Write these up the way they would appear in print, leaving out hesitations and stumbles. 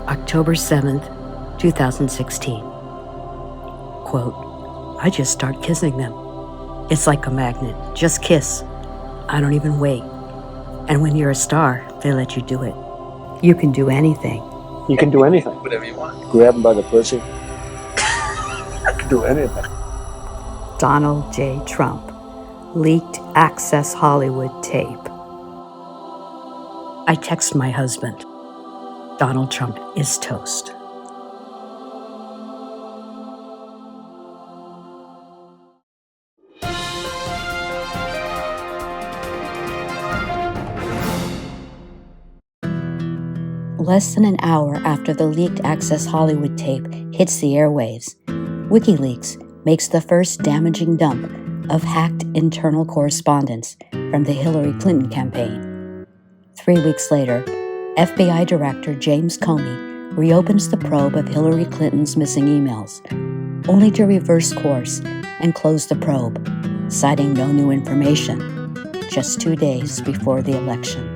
October 7th, 2016. Quote, I just start kissing them. It's like a magnet. Just kiss. I don't even wait. And when you're a star, they let you do it. You can do anything. You can do anything. Whatever you want. Grab them by the pussy. I can do anything. Donald J. Trump. Leaked Access Hollywood tape. I text my husband. Donald Trump is toast. Less than an hour after the leaked Access Hollywood tape hits the airwaves, WikiLeaks makes the first damaging dump of hacked internal correspondence from the Hillary Clinton campaign. 3 weeks later, FBI Director James Comey reopens the probe of Hillary Clinton's missing emails, only to reverse course and close the probe, citing no new information, just 2 days before the election.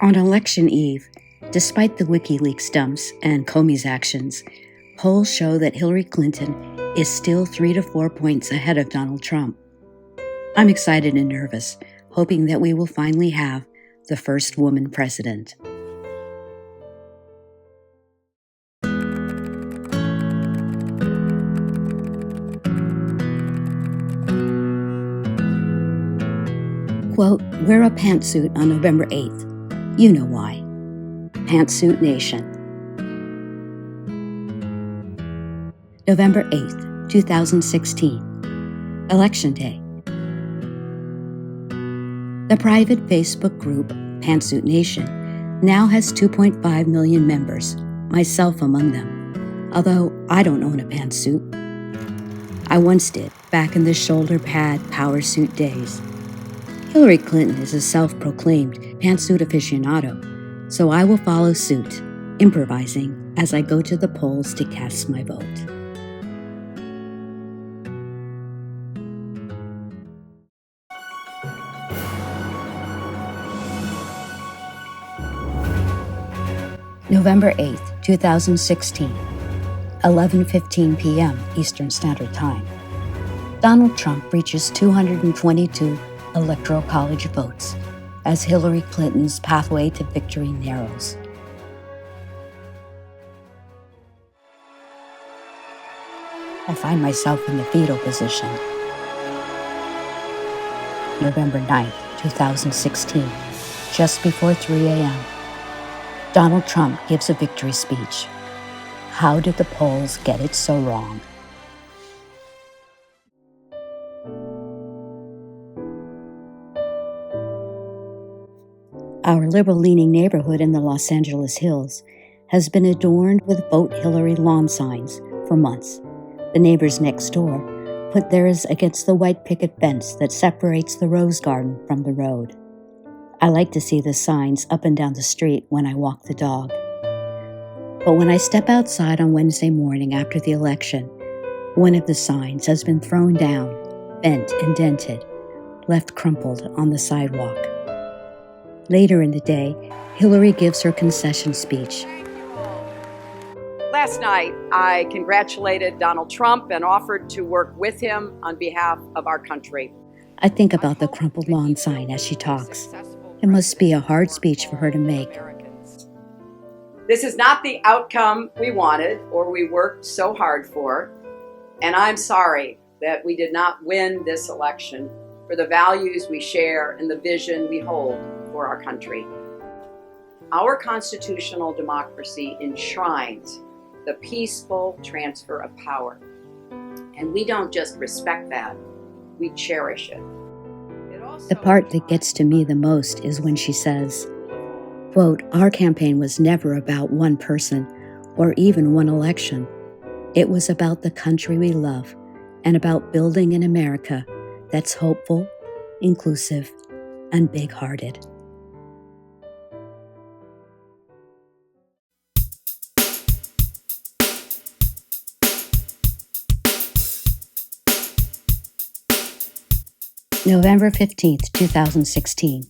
On election eve, despite the WikiLeaks dumps and Comey's actions, polls show that Hillary Clinton is still 3 to 4 points ahead of Donald Trump. I'm excited and nervous, hoping that we will finally have the first woman president. Quote, wear a pantsuit on November 8th. You know why. Pantsuit Nation. November 8th, 2016. Election Day. The private Facebook group, Pantsuit Nation, now has 2.5 million members, myself among them, although I don't own a pantsuit. I once did, back in the shoulder pad power suit days. Hillary Clinton is a self-proclaimed pantsuit aficionado, so I will follow suit, improvising as I go to the polls to cast my vote. November 8th, 2016, 11:15 p.m. Eastern Standard Time. Donald Trump reaches 222 Electoral College votes as Hillary Clinton's pathway to victory narrows. I find myself in the fetal position. November 9th, 2016, just before 3 a.m. Donald Trump gives a victory speech. How did the polls get it so wrong? Our liberal-leaning neighborhood in the Los Angeles Hills has been adorned with Vote Hillary lawn signs for months. The neighbors next door put theirs against the white picket fence that separates the rose garden from the road. I like to see the signs up and down the street when I walk the dog. But when I step outside on Wednesday morning after the election, one of the signs has been thrown down, bent and dented, left crumpled on the sidewalk. Later in the day, Hillary gives her concession speech. Last night, I congratulated Donald Trump and offered to work with him on behalf of our country. I think about the crumpled lawn sign as she talks. It must be a hard speech for her to make. This is not the outcome we wanted or we worked so hard for, and I'm sorry that we did not win this election for the values we share and the vision we hold for our country. Our constitutional democracy enshrines the peaceful transfer of power. And we don't just respect that, we cherish it. The part that gets to me the most is when she says, quote, our campaign was never about one person or even one election. It was about the country we love and about building an America that's hopeful, inclusive, and big-hearted. November 15th, 2016.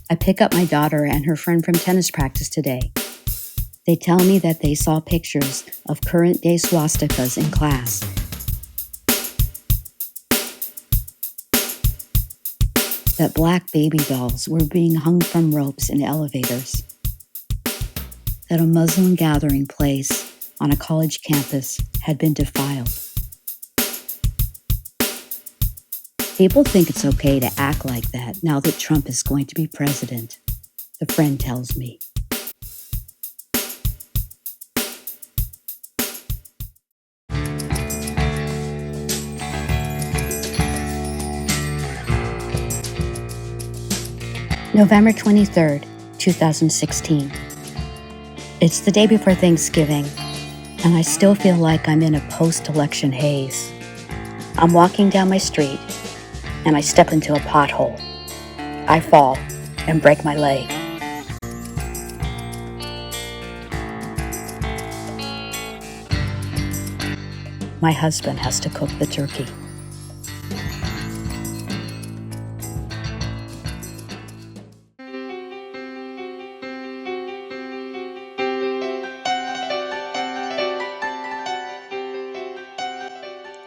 I pick up my daughter and her friend from tennis practice today. They tell me that they saw pictures of current-day swastikas in class. That black baby dolls were being hung from ropes in elevators. That a Muslim gathering place on a college campus had been defiled. People think it's okay to act like that now that Trump is going to be president, the friend tells me. November 23rd, 2016. It's the day before Thanksgiving, and I still feel like I'm in a post-election haze. I'm walking down my street, and I step into a pothole. I fall and break my leg. My husband has to cook the turkey.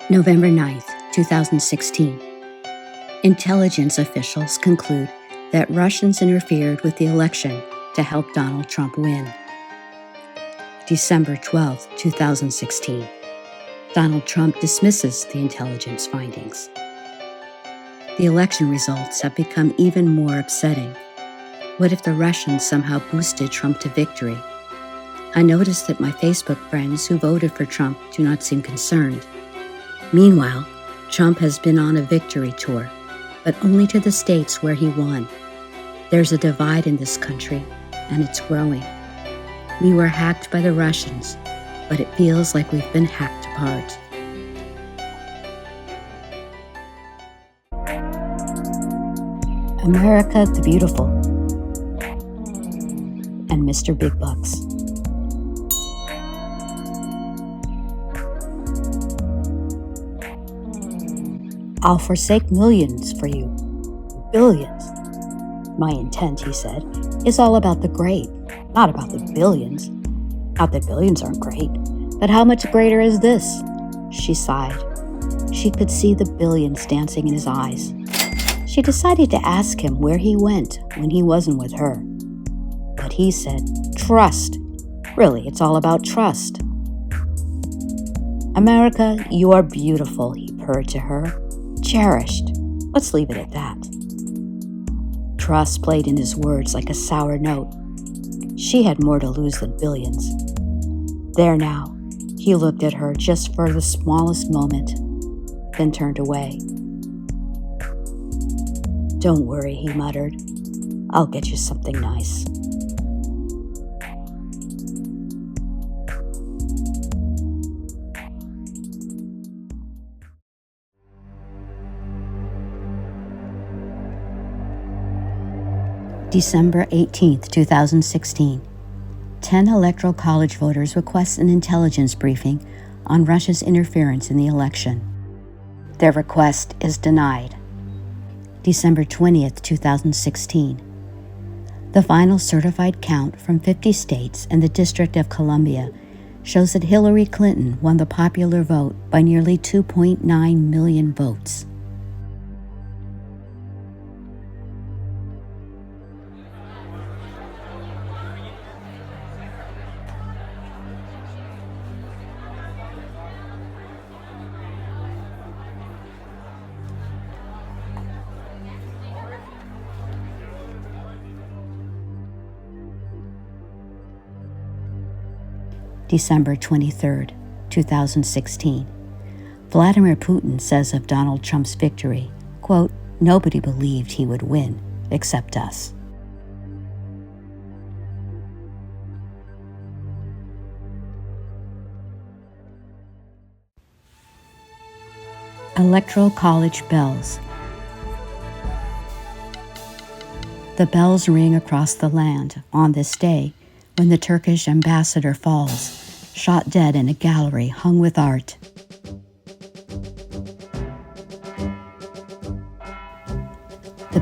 November 9th, 2016. Intelligence officials conclude that Russians interfered with the election to help Donald Trump win. December 12th, 2016. Donald Trump dismisses the intelligence findings. The election results have become even more upsetting. What if the Russians somehow boosted Trump to victory? I noticed that my Facebook friends who voted for Trump do not seem concerned. Meanwhile, Trump has been on a victory tour, but only to the states where he won. There's a divide in this country, and it's growing. We were hacked by the Russians, but it feels like we've been hacked apart. America the Beautiful and Mr. Big Bucks. I'll forsake millions for you. Billions. My intent, he said, is all about the great, not about the billions. Not that billions aren't great, but how much greater is this? She sighed. She could see the billions dancing in his eyes. She decided to ask him where he went when he wasn't with her. But he said, trust. Really, it's all about trust. America, you are beautiful, he purred to her. Cherished. Let's leave it at that. Trust played in his words like a sour note. She had more to lose than billions. There now, he looked at her just for the smallest moment, then turned away. Don't worry, he muttered. I'll get you something nice. December 18th, 2016. 10 Electoral College voters request an intelligence briefing on Russia's interference in the election. Their request is denied. December 20th, 2016. The final certified count from 50 states and the District of Columbia shows that Hillary Clinton won the popular vote by nearly 2.9 million votes. December 23rd, 2016. Vladimir Putin says of Donald Trump's victory, quote, nobody believed he would win except us. Electoral College bells. The bells ring across the land on this day when the Turkish ambassador falls, shot dead in a gallery hung with art.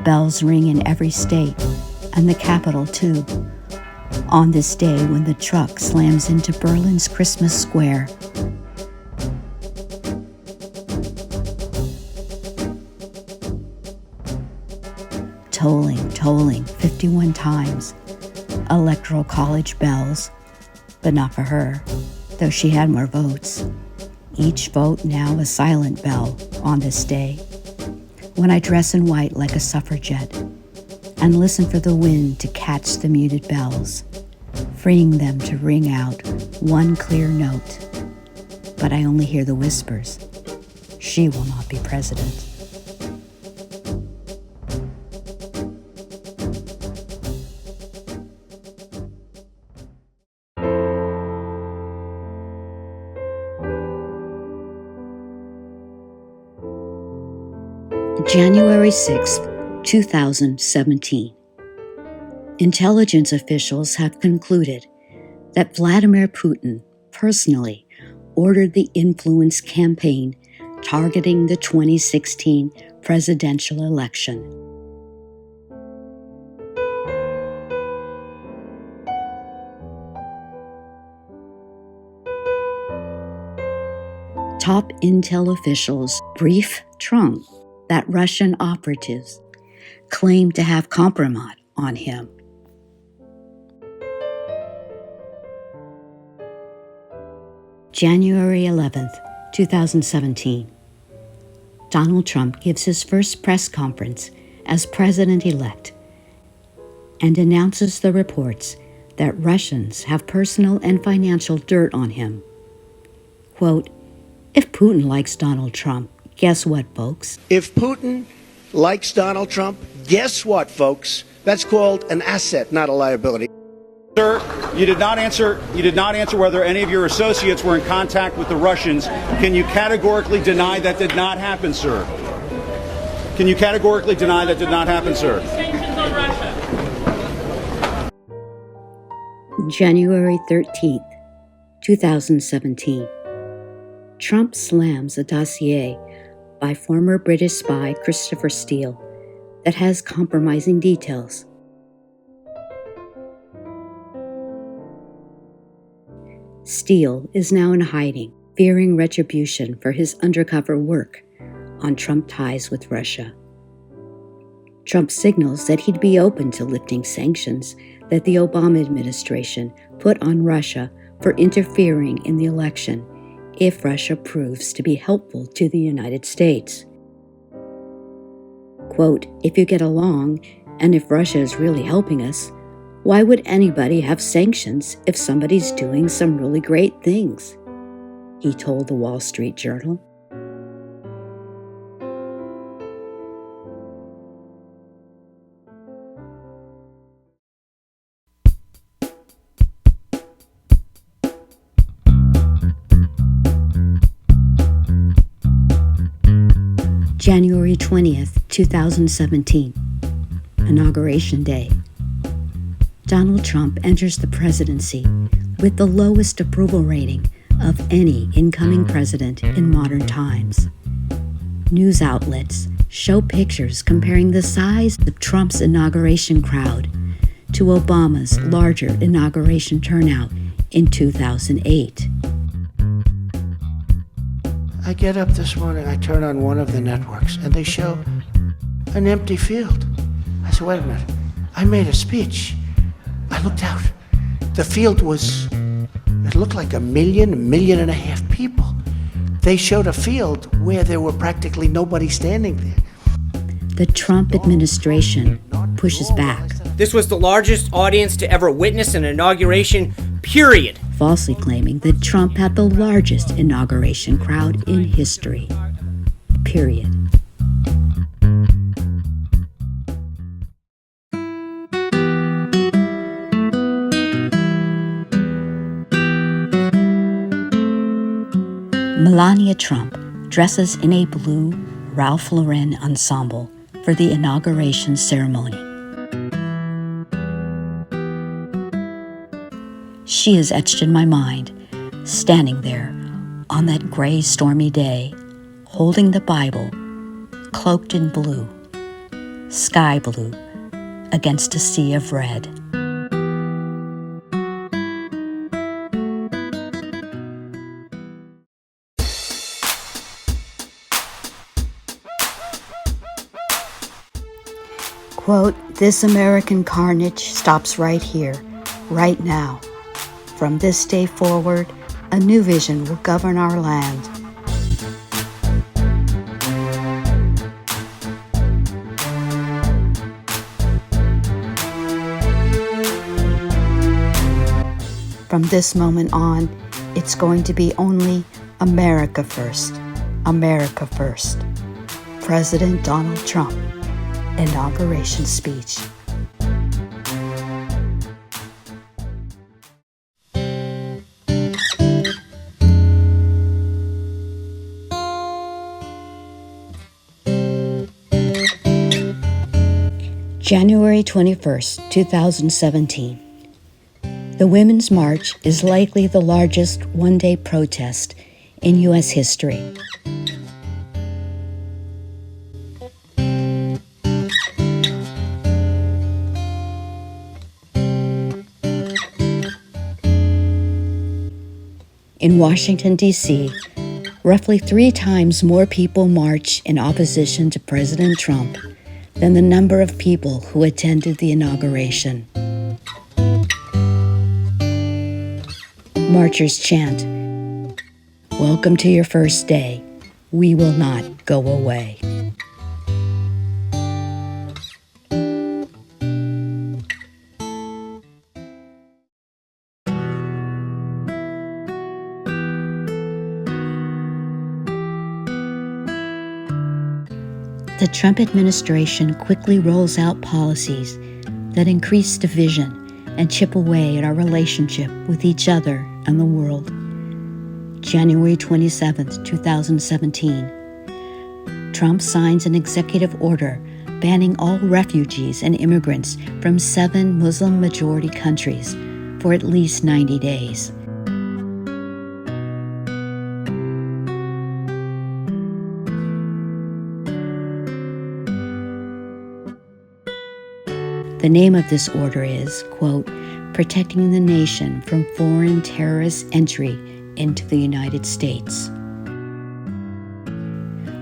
bells ring in every state, and the capital too, on this day when the truck slams into Berlin's Christmas Square. Tolling 51 times. Electoral college bells, but not for her, though she had more votes. Each vote now a silent bell on this day, when I dress in white like a suffragette and listen for the wind to catch the muted bells, freeing them to ring out one clear note. But I only hear the whispers. She will not be president. January 6th, 2017. Intelligence officials have concluded that Vladimir Putin personally ordered the influence campaign targeting the 2016 presidential election. Top intel officials brief Trump that Russian operatives claim to have compromise on him. January 11th, 2017. Donald Trump gives his first press conference as president-elect and announces the reports that Russians have personal and financial dirt on him. Quote, "If Putin likes Donald Trump, guess what, folks? If Putin likes Donald Trump, guess what, folks? That's called an asset, not a liability." Sir, you did not answer whether any of your associates were in contact with the Russians. Can you categorically deny that did not happen, sir? Can you categorically deny that did not happen, sir? Sanctions on Russia. January 13th, 2017. Trump slams a dossier by former British spy Christopher Steele that has compromising details. Steele is now in hiding, fearing retribution for his undercover work on Trump ties with Russia. Trump signals that he'd be open to lifting sanctions that the Obama administration put on Russia for interfering in the election if Russia proves to be helpful to the United States. Quote, "If you get along, and if Russia is really helping us, why would anybody have sanctions if somebody's doing some really great things?" he told the Wall Street Journal. January 20th, 2017, Inauguration Day. Donald Trump enters the presidency with the lowest approval rating of any incoming president in modern times. News outlets show pictures comparing the size of Trump's inauguration crowd to Obama's larger inauguration turnout in 2008. I get up this morning, I turn on one of the networks, and they show an empty field. I said, wait a minute, I made a speech. I looked out. The field it looked like 1.5 million people. They showed a field where there were practically nobody standing there. The Trump administration pushes back. This was the largest audience to ever witness an inauguration, period. Falsely claiming that Trump had the largest inauguration crowd in history. Period. Melania Trump dresses in a blue Ralph Lauren ensemble for the inauguration ceremony. She is etched in my mind, standing there on that gray, stormy day, holding the Bible, cloaked in blue, sky blue against a sea of red. Quote, "This American carnage stops right here, right now. From this day forward, a new vision will govern our land." From this moment on, it's going to be only America first, America first. President Donald Trump, inauguration speech. January 21st, 2017. The Women's March is likely the largest one-day protest in U.S. history. In Washington, D.C., roughly 3 times more people march in opposition to President Trump than the number of people who attended the inauguration. Marchers chant, "Welcome to your first day. We will not go away." The Trump administration quickly rolls out policies that increase division and chip away at our relationship with each other and the world. January 27, 2017. Trump signs an executive order banning all refugees and immigrants from 7 Muslim-majority countries for at least 90 days. The name of this order is, quote, "Protecting the Nation from Foreign Terrorist Entry into the United States."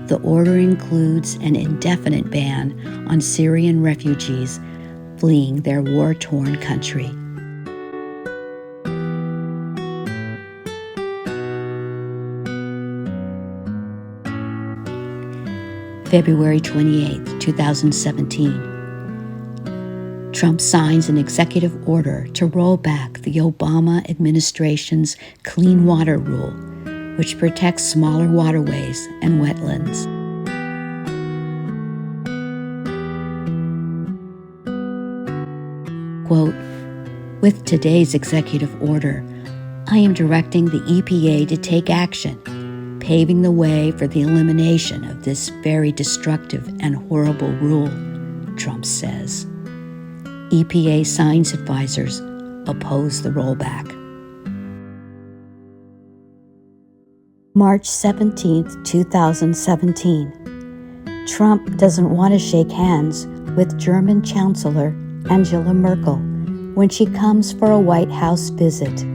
The order includes an indefinite ban on Syrian refugees fleeing their war-torn country. February 28, 2017. Trump signs an executive order to roll back the Obama administration's Clean Water Rule, which protects smaller waterways and wetlands. Quote, "With today's executive order, I am directing the EPA to take action, paving the way for the elimination of this very destructive and horrible rule," Trump says. EPA science advisors oppose the rollback. March 17, 2017. Trump doesn't want to shake hands with German Chancellor Angela Merkel when she comes for a White House visit,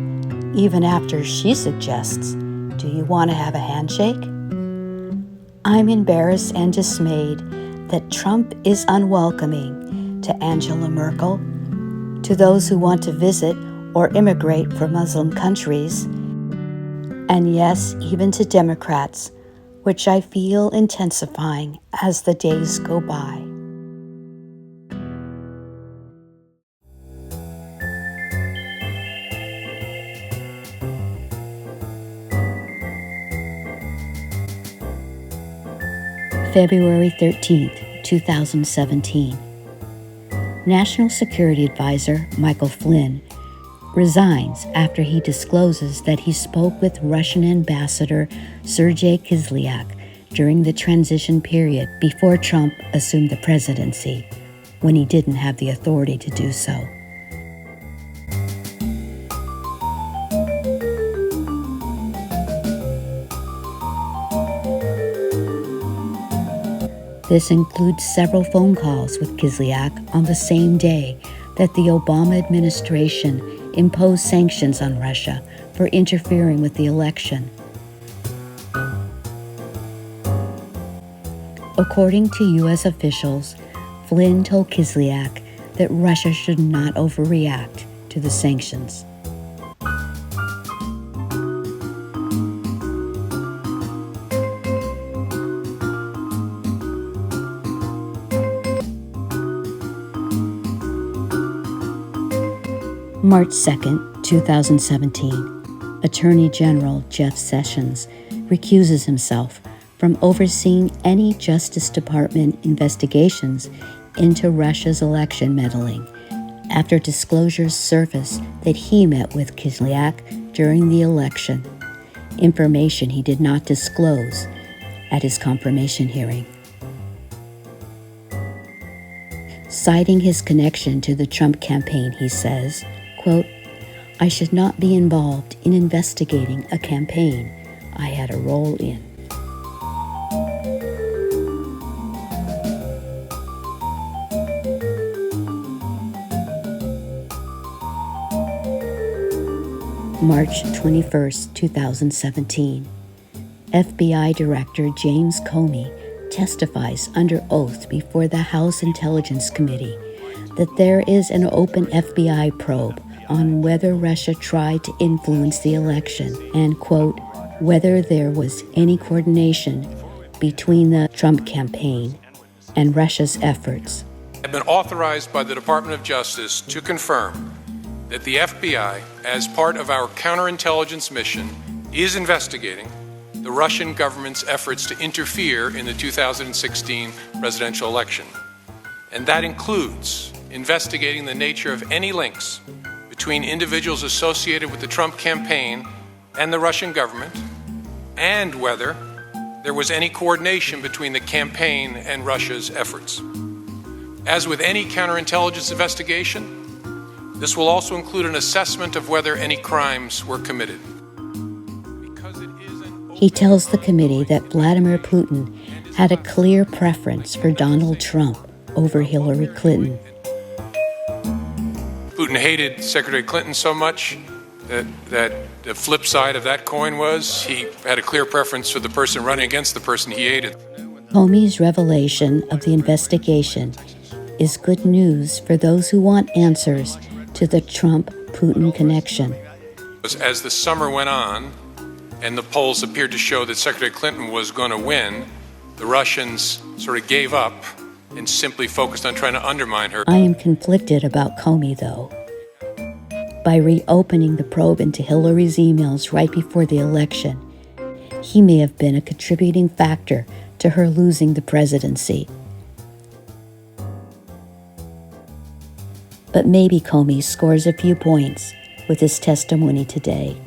even after she suggests, "Do you want to have a handshake?" I'm embarrassed and dismayed that Trump is unwelcoming to Angela Merkel, to those who want to visit or immigrate from Muslim countries, and yes, even to Democrats, which I feel intensifying as the days go by. February 13, 2017. National Security Advisor Michael Flynn resigns after he discloses that he spoke with Russian Ambassador Sergei Kislyak during the transition period before Trump assumed the presidency, when he didn't have the authority to do so. This includes several phone calls with Kislyak on the same day that the Obama administration imposed sanctions on Russia for interfering with the election. According to U.S. officials, Flynn told Kislyak that Russia should not overreact to the sanctions. March 2, 2017, Attorney General Jeff Sessions recuses himself from overseeing any Justice Department investigations into Russia's election meddling after disclosures surfaced that he met with Kislyak during the election, information he did not disclose at his confirmation hearing. Citing his connection to the Trump campaign, he says, quote, "I should not be involved in investigating a campaign I had a role in." March 21, 2017, FBI Director James Comey testifies under oath before the House Intelligence Committee that there is an open FBI probe on whether Russia tried to influence the election and, quote, whether there was any coordination between the Trump campaign and Russia's efforts. Have been authorized by the Department of Justice to confirm that the FBI, as part of our counterintelligence mission, is investigating the Russian government's efforts to interfere in the 2016 presidential election. And that includes investigating the nature of any links between individuals associated with the Trump campaign and the Russian government, and whether there was any coordination between the campaign and Russia's efforts. As with any counterintelligence investigation, this will also include an assessment of whether any crimes were committed. He tells the committee that Vladimir Putin had a clear preference for Donald Trump over Hillary Clinton. Putin hated Secretary Clinton so much that the flip side of that coin was he had a clear preference for the person running against the person he hated. Comey's revelation of the investigation is good news for those who want answers to the Trump-Putin connection. As the summer went on and the polls appeared to show that Secretary Clinton was going to win, the Russians sort of gave up and simply focused on trying to undermine her. I am conflicted about Comey, though. By reopening the probe into Hillary's emails right before the election, he may have been a contributing factor to her losing the presidency. But maybe Comey scores a few points with his testimony today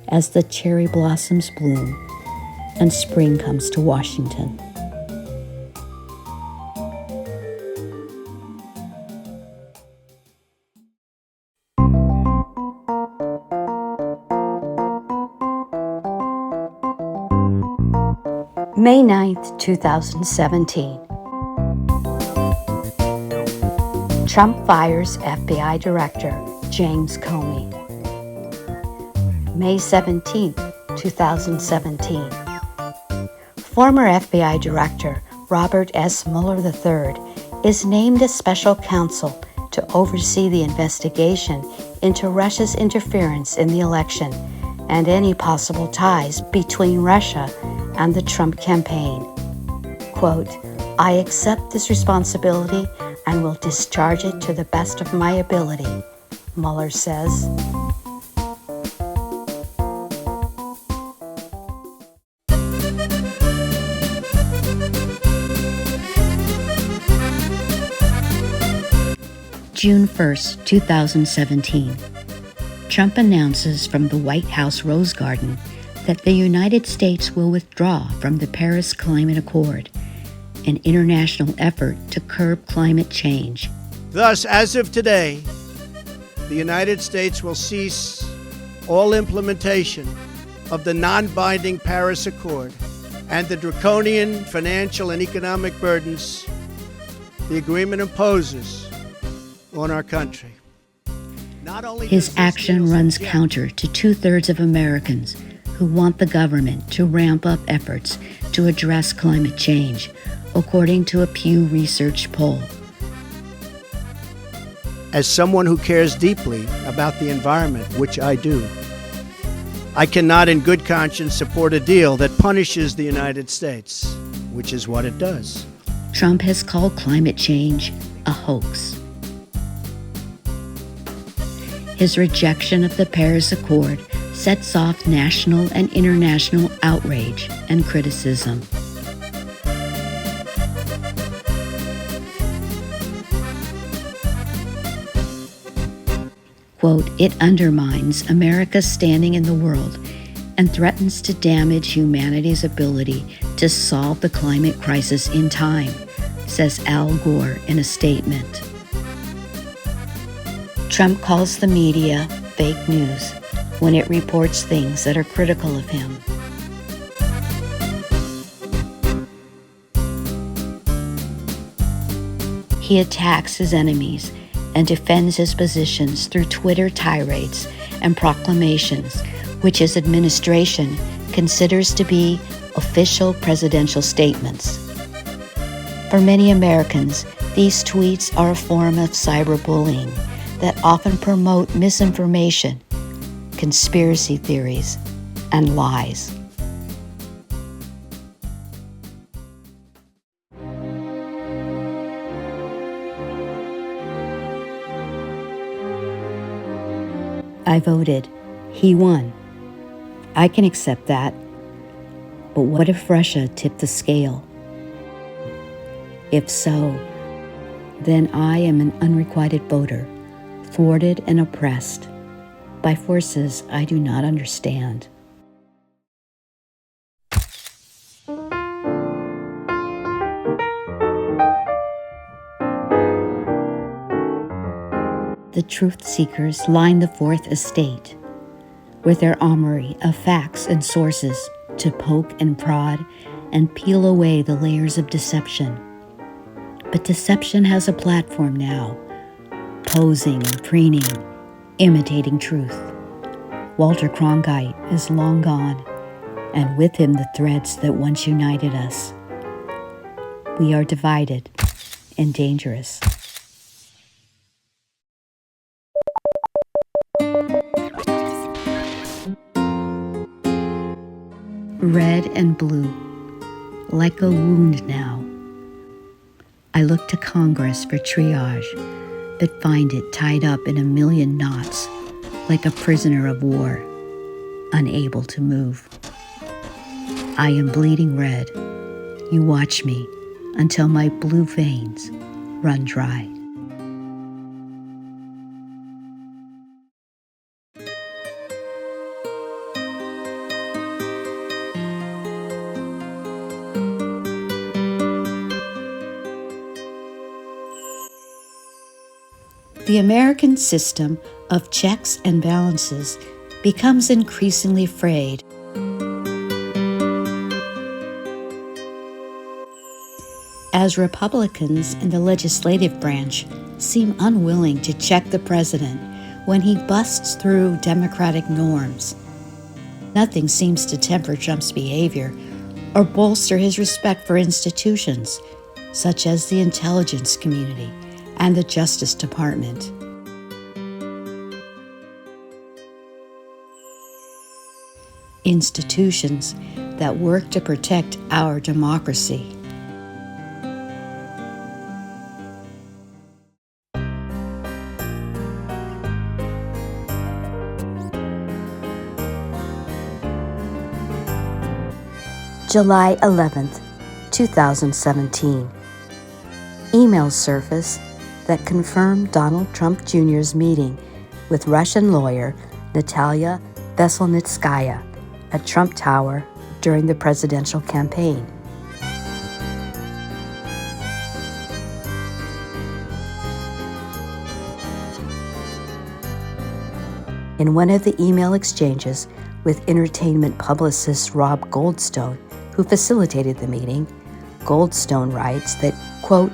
as the cherry blossoms bloom and spring comes to Washington. May 9th, 2017. Trump fires FBI Director James Comey. May 17th, 2017. Former FBI Director Robert S. Mueller III is named as special counsel to oversee the investigation into Russia's interference in the election and any possible ties between Russia and the Trump campaign. Quote, "I accept this responsibility and will discharge it to the best of my ability," Mueller says. June 1st, 2017. Trump announces from the White House Rose Garden that the United States will withdraw from the Paris Climate Accord, an international effort to curb climate change. Thus, as of today, the United States will cease all implementation of the non-binding Paris Accord and the draconian financial and economic burdens the agreement imposes on our country. His action runs counter to 2/3 of Americans who want the government to ramp up efforts to address climate change, according to a Pew Research poll. As someone who cares deeply about the environment, which I do, I cannot in good conscience support a deal that punishes the United States, which is what it does. Trump has called climate change a hoax. His rejection of the Paris Accord sets off national and international outrage and criticism. Quote, "It undermines America's standing in the world and threatens to damage humanity's ability to solve the climate crisis in time," says Al Gore in a statement. Trump calls the media fake news when it reports things that are critical of him. He attacks his enemies and defends his positions through Twitter tirades and proclamations, which his administration considers to be official presidential statements. For many Americans, these tweets are a form of cyberbullying that often promote misinformation, conspiracy theories, and lies. I voted. He won. I can accept that. But what if Russia tipped the scale? If so, then I am an unrequited voter, thwarted and oppressed by forces I do not understand. The truth seekers line the Fourth Estate with their armory of facts and sources to poke and prod and peel away the layers of deception. But deception has a platform now, posing and preening, imitating truth. Walter Cronkite is long gone, and with him the threads that once united us. We are divided and dangerous. Red and blue, like a wound now. I look to Congress for triage, but find it tied up in a million knots, like a prisoner of war, unable to move. I am bleeding red. You watch me until my blue veins run dry. The American system of checks and balances becomes increasingly frayed. As Republicans in the legislative branch seem unwilling to check the president when he busts through Democratic norms, nothing seems to temper Trump's behavior or bolster his respect for institutions, such as the intelligence community and the Justice Department. Institutions that work to protect our democracy. July 11th, 2017. Emails surface that confirm Donald Trump Jr.'s meeting with Russian lawyer Natalia Veselnitskaya at Trump Tower during the presidential campaign. In one of the email exchanges with entertainment publicist Rob Goldstone, who facilitated the meeting, Goldstone writes that, quote,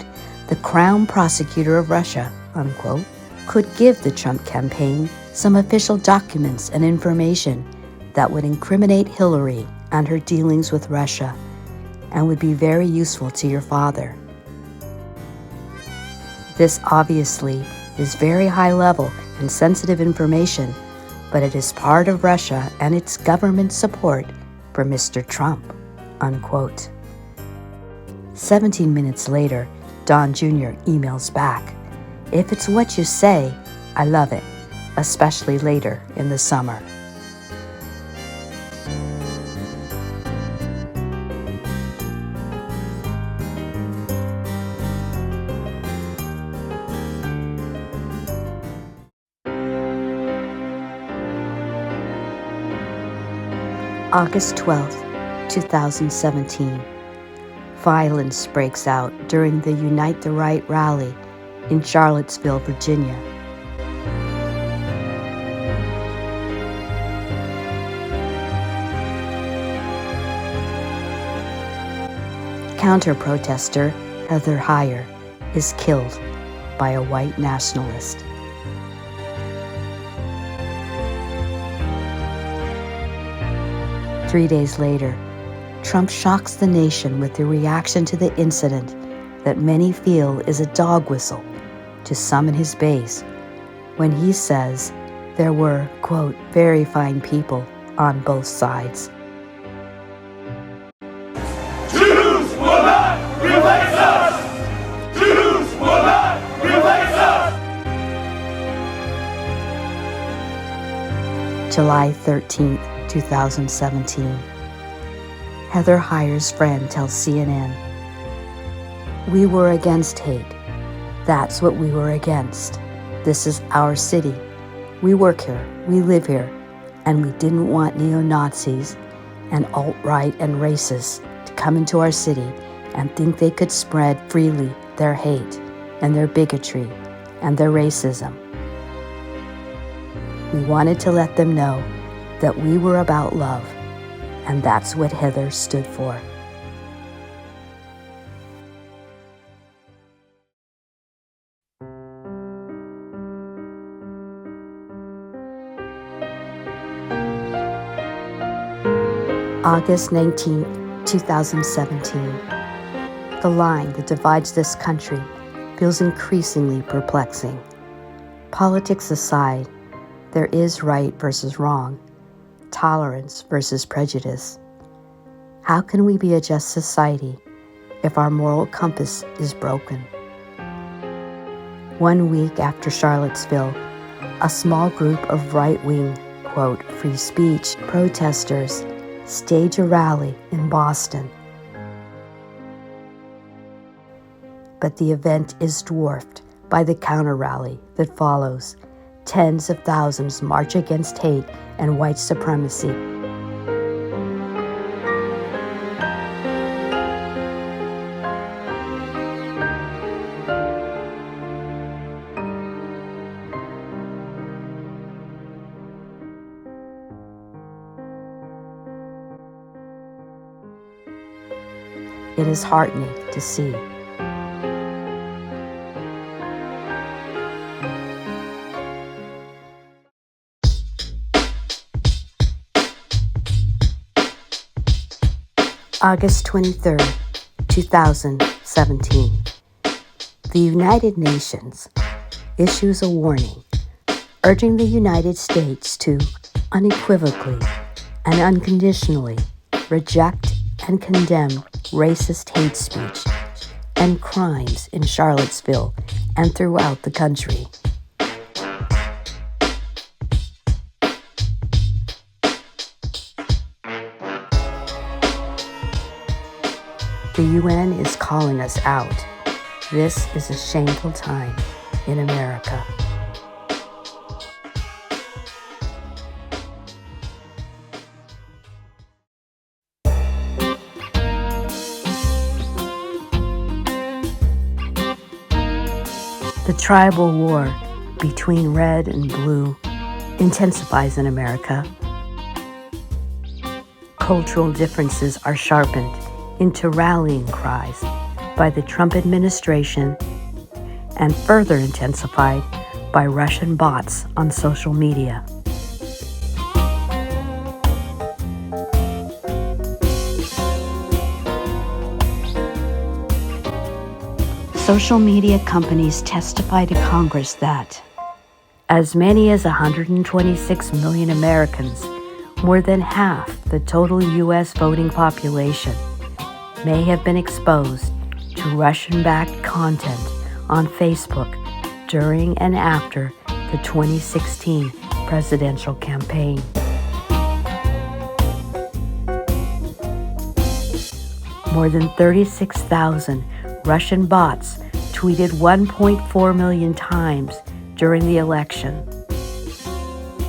the Crown Prosecutor of Russia, unquote, could give the Trump campaign some official documents and information that would incriminate Hillary and her dealings with Russia and would be very useful to your father. This obviously is very high level and sensitive information, but it is part of Russia and its government support for Mr. Trump, unquote. 17 minutes later, Don Jr. emails back, if it's what you say, I love it, especially later in the summer. August 12, 2017. Violence breaks out during the Unite the Right rally in Charlottesville, Virginia. Counter-protester Heather Heyer is killed by a white nationalist. Three days later, Trump shocks the nation with the reaction to the incident that many feel is a dog whistle to summon his base when he says there were, quote, very fine people on both sides. Jews will not replace us! Jews will not replace us! July 13th, 2017. Heather Heyer's friend tells CNN, we were against hate. That's what we were against. This is our city. We work here, we live here, and we didn't want neo-Nazis and alt-right and racists to come into our city and think they could spread freely their hate and their bigotry and their racism. We wanted to let them know that we were about love, and that's what Heather stood for. August 19, 2017. The line that divides this country feels increasingly perplexing. Politics aside, there is right versus wrong, tolerance versus prejudice. How can we be a just society if our moral compass is broken? 1 week after Charlottesville, a small group of right-wing, quote, free speech protesters stage a rally in Boston. But the event is dwarfed by the counter-rally that follows. Tens of thousands march against hate and white supremacy. It is heartening to see. August 23, 2017. The United Nations issues a warning urging the United States to unequivocally and unconditionally reject and condemn racist hate speech and crimes in Charlottesville and throughout the country. The UN is calling us out. This is a shameful time in America. The tribal war between red and blue intensifies in America. cultural differences are sharpened into rallying cries by the Trump administration and further intensified by Russian bots on social media. Social media companies testify to Congress that as many as 126 million Americans, more than half the total U.S. voting population, may have been exposed to Russian-backed content on Facebook during and after the 2016 presidential campaign. More than 36,000 Russian bots tweeted 1.4 million times during the election.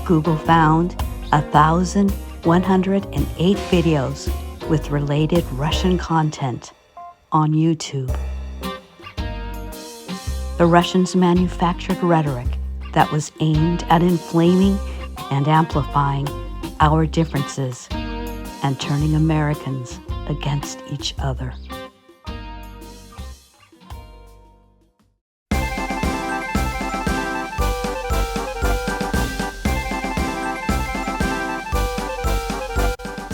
Google found 1,108 videos with related Russian content on YouTube. The Russians manufactured rhetoric that was aimed at inflaming and amplifying our differences and turning Americans against each other.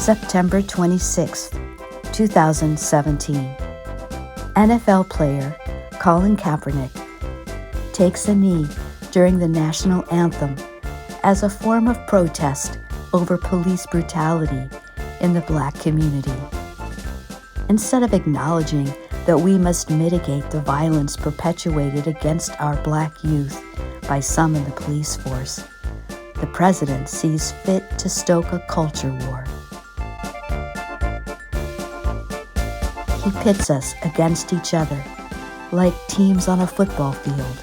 September 26, 2017. NFL player Colin Kaepernick takes a knee during the national anthem as a form of protest over police brutality in the Black community. Instead of acknowledging that we must mitigate the violence perpetuated against our Black youth by some in the police force, the president sees fit to stoke a culture war. He pits us against each other, like teams on a football field,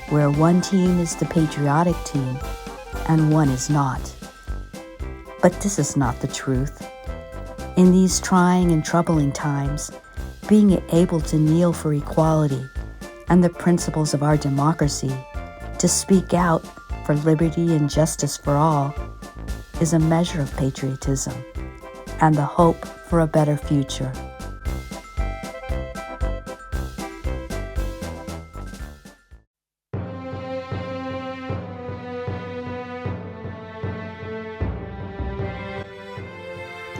where one team is the patriotic team and one is not. But this is not the truth. In these trying and troubling times, being able to kneel for equality and the principles of our democracy, to speak out for liberty and justice for all, is a measure of patriotism and the hope for a better future.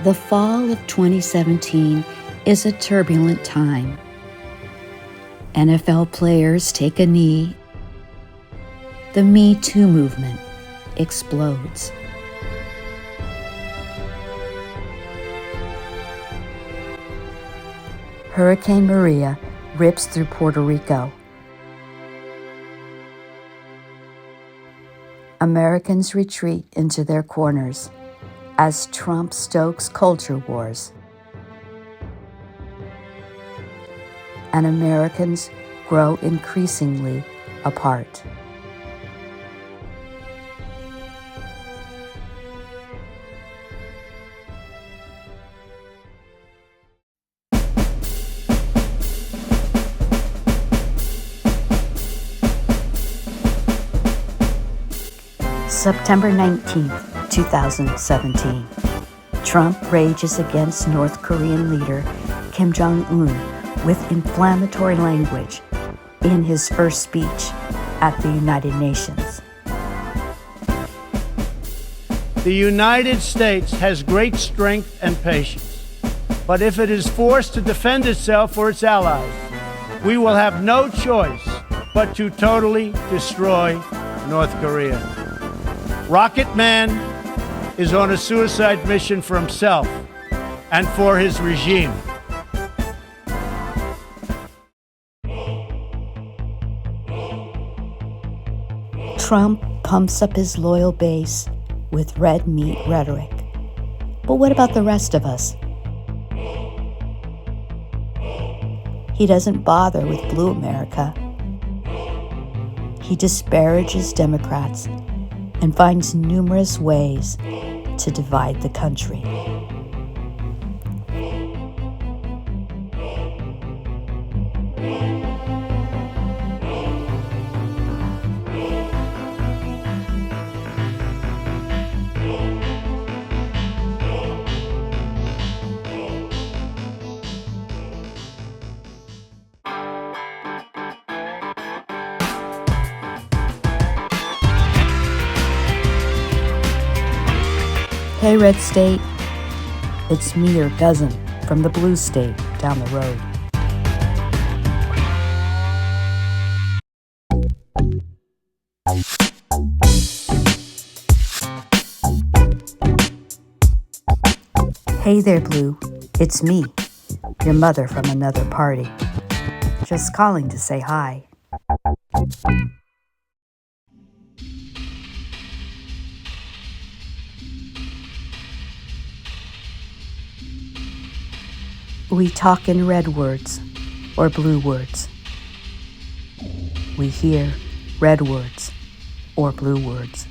The fall of 2017 is a turbulent time. NFL players take a knee. The Me Too movement explodes. Hurricane Maria rips through Puerto Rico. Americans retreat into their corners as Trump stokes culture wars. And Americans grow increasingly apart. September 19th, 2017. Trump rages against North Korean leader Kim Jong-un with inflammatory language in his first speech at the United Nations. The United States has great strength and patience, but if it is forced to defend itself or its allies, we will have no choice but to totally destroy North Korea. Rocket Man is on a suicide mission for himself and for his regime. Trump pumps up his loyal base with red meat rhetoric. But what about the rest of us? He doesn't bother with Blue America. He disparages Democrats and finds numerous ways to divide the country. Hey, red state. It's me, your cousin, from the blue state down the road. Hey there, Blue. It's me, your mother from another party. Just calling to say hi. We talk in red words or blue words. We hear red words or blue words.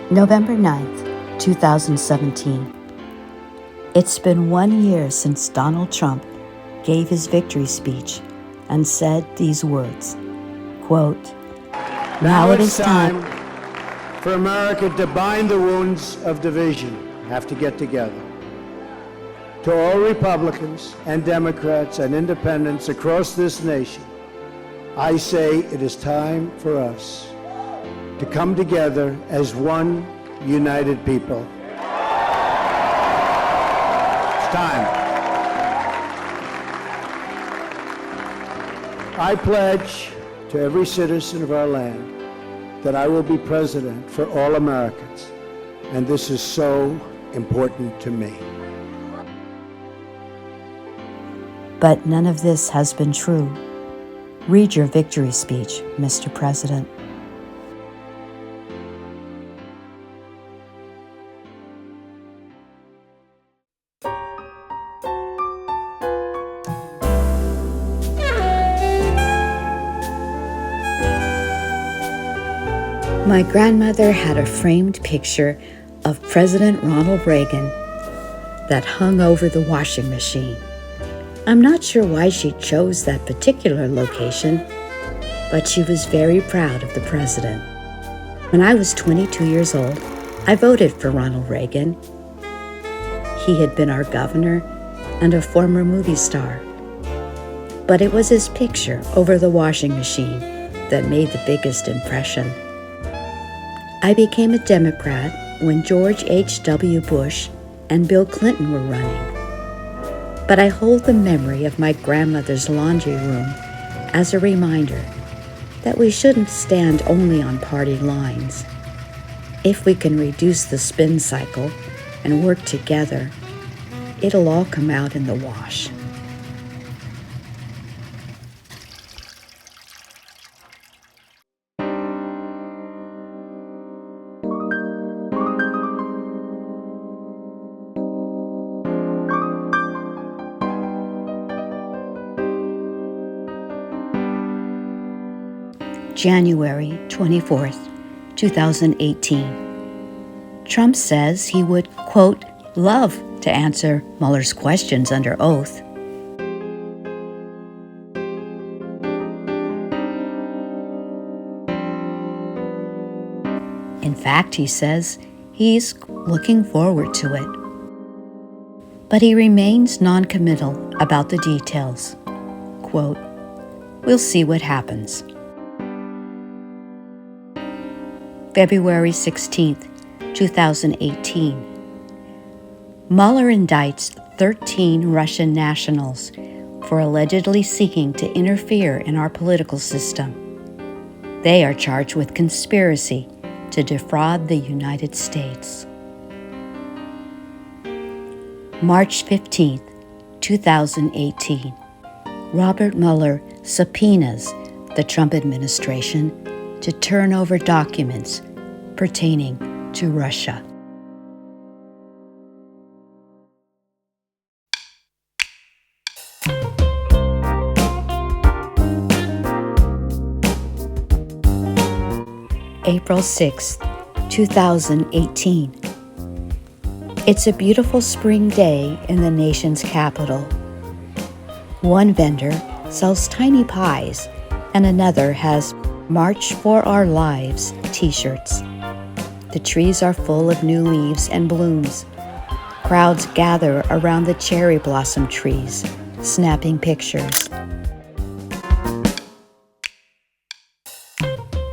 November 9th, 2017. It's been 1 year since Donald Trump gave his victory speech and said these words, quote, Now it's time for America to bind the wounds of division, have to get together. To all Republicans and Democrats and independents across this nation, I say it is time for us to come together as one united people. It's time. I pledge to every citizen of our land that I will be president for all Americans, and this is so important to me. But none of this has been true. Read your victory speech, Mr. President. My grandmother had a framed picture of President Ronald Reagan that hung over the washing machine. I'm not sure why she chose that particular location, but she was very proud of the president. When I was 22 years old, I voted for Ronald Reagan. He had been our governor and a former movie star. But it was his picture over the washing machine that made the biggest impression. I became a Democrat when George H.W. Bush and Bill Clinton were running. But I hold the memory of my grandmother's laundry room as a reminder that we shouldn't stand only on party lines. If we can reduce the spin cycle and work together, it'll all come out in the wash. January 24th, 2018. Trump says he would, quote, love to answer Mueller's questions under oath. In fact, he says he's looking forward to it. But he remains non-committal about the details. Quote, we'll see what happens. February 16th, 2018. Mueller indicts 13 Russian nationals for allegedly seeking to interfere in our political system. They are charged with conspiracy to defraud the United States. March 15th, 2018. Robert Mueller subpoenas the Trump administration to turn over documents pertaining to Russia. April 6th, 2018. It's a beautiful spring day in the nation's capital. One vendor sells tiny pies, and another has March for Our Lives t-shirts. The trees are full of new leaves and blooms. Crowds gather around the cherry blossom trees, snapping pictures.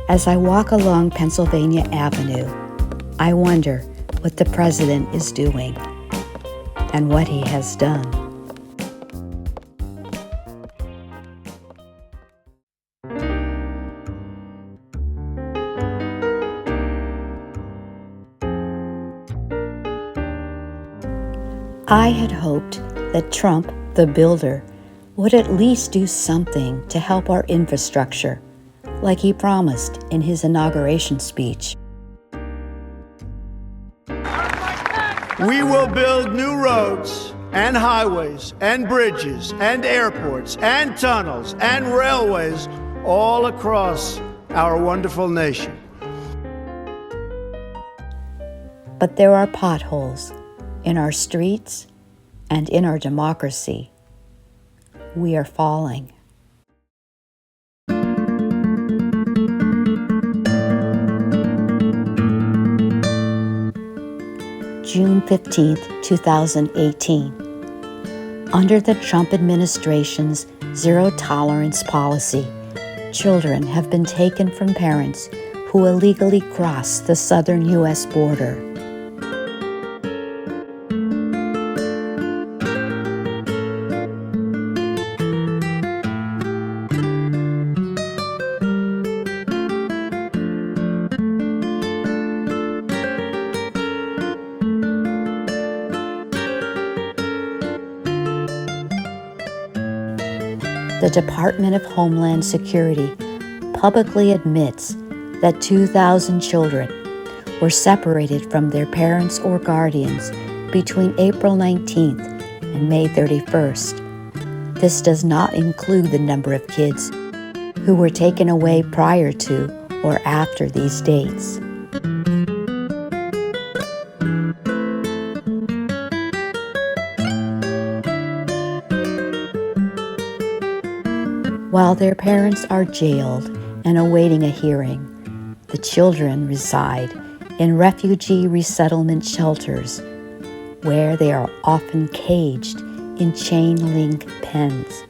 As I walk along Pennsylvania Avenue, I wonder what the president is doing and what he has done. I had hoped that Trump, the builder, would at least do something to help our infrastructure, like he promised in his inauguration speech. We will build new roads and highways and bridges and airports and tunnels and railways all across our wonderful nation. But there are potholes in our streets and in our democracy. We are falling. June 15, 2018. Under the Trump administration's zero-tolerance policy, children have been taken from parents who illegally cross the southern U.S. border. The Department of Homeland Security publicly admits that 2,000 children were separated from their parents or guardians between April 19th and May 31st. This does not include the number of kids who were taken away prior to or after these dates. While their parents are jailed and awaiting a hearing, the children reside in refugee resettlement shelters, where they are often caged in chain-link pens.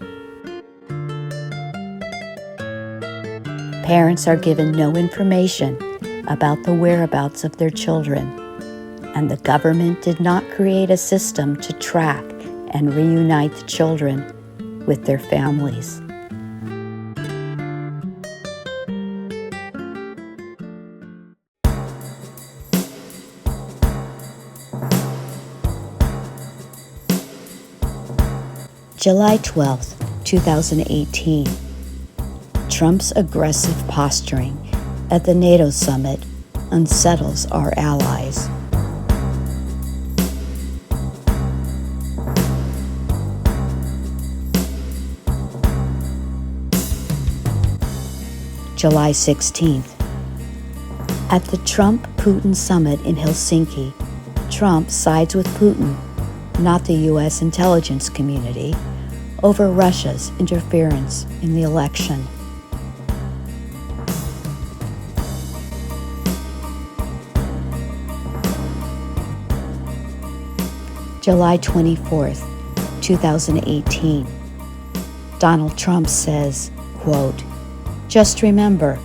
Parents are given no information about the whereabouts of their children, and the government did not create a system to track and reunite the children with their families. July 12, 2018. Trump's aggressive posturing at the NATO summit unsettles our allies. July 16th. At the Trump-Putin summit in Helsinki, Trump sides with Putin, not the U.S. intelligence community, over Russia's interference in the election. July 24th, 2018. Donald Trump says, quote, "Just remember,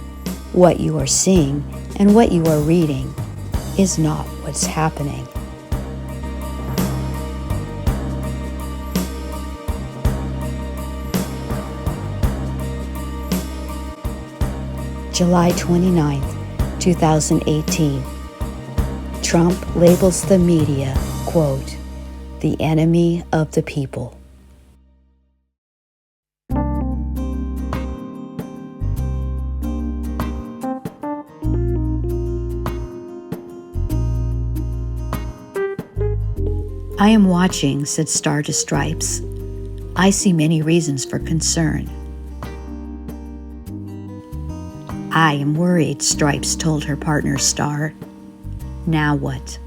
what you are seeing and what you are reading is not what's happening." July 29th, 2018. Trump labels the media, quote, "the enemy of the people." "I am watching," said Star to Stripes. "I see many reasons for concern." "I am worried," Stripes told her partner Star. "Now what?"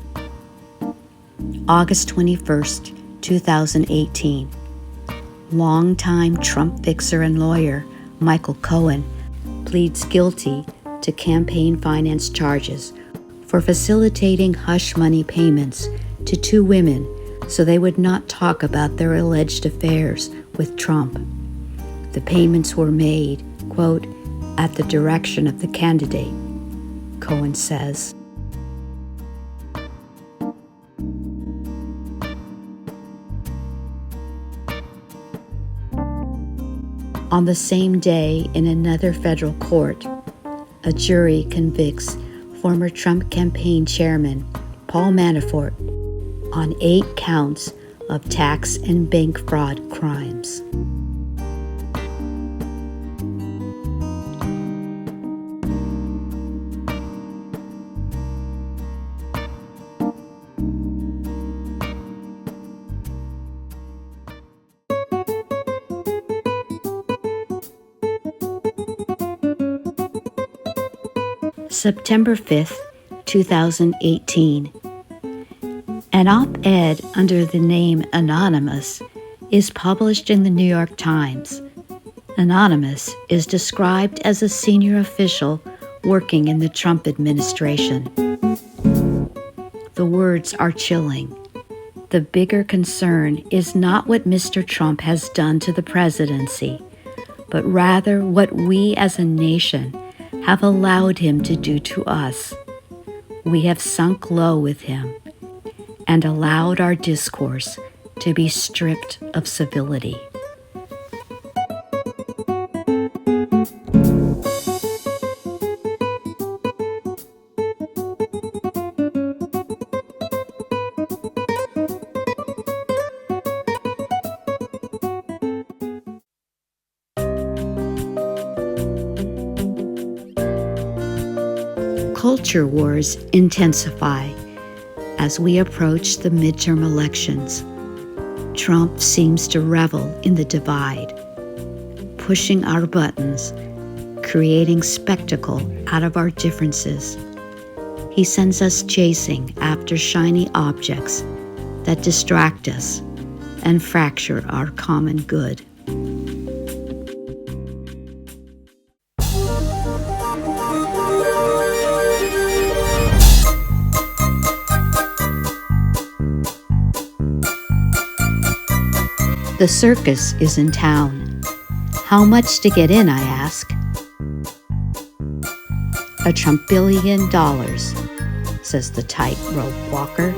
August 21st, 2018. Longtime Trump fixer and lawyer Michael Cohen pleads guilty to campaign finance charges for facilitating hush money payments to two women so they would not talk about their alleged affairs with Trump. The payments were made, quote, at the direction of the candidate, Cohen says. On the same day, in another federal court, a jury convicts former Trump campaign chairman Paul Manafort on 8 counts of tax and bank fraud crimes. September 5th, 2018. An op-ed under the name Anonymous is published in the New York Times. Anonymous is described as a senior official working in the Trump administration. The words are chilling. The bigger concern is not what Mr. Trump has done to the presidency, but rather what we as a nation have allowed him to do to us. We have sunk low with him and allowed our discourse to be stripped of civility. Culture wars intensify as we approach the midterm elections. Trump seems to revel in the divide, pushing our buttons, creating spectacle out of our differences. He sends us chasing after shiny objects that distract us and fracture our common good. The circus is in town. How much to get in, I ask? $1 trillion, says the tightrope walker.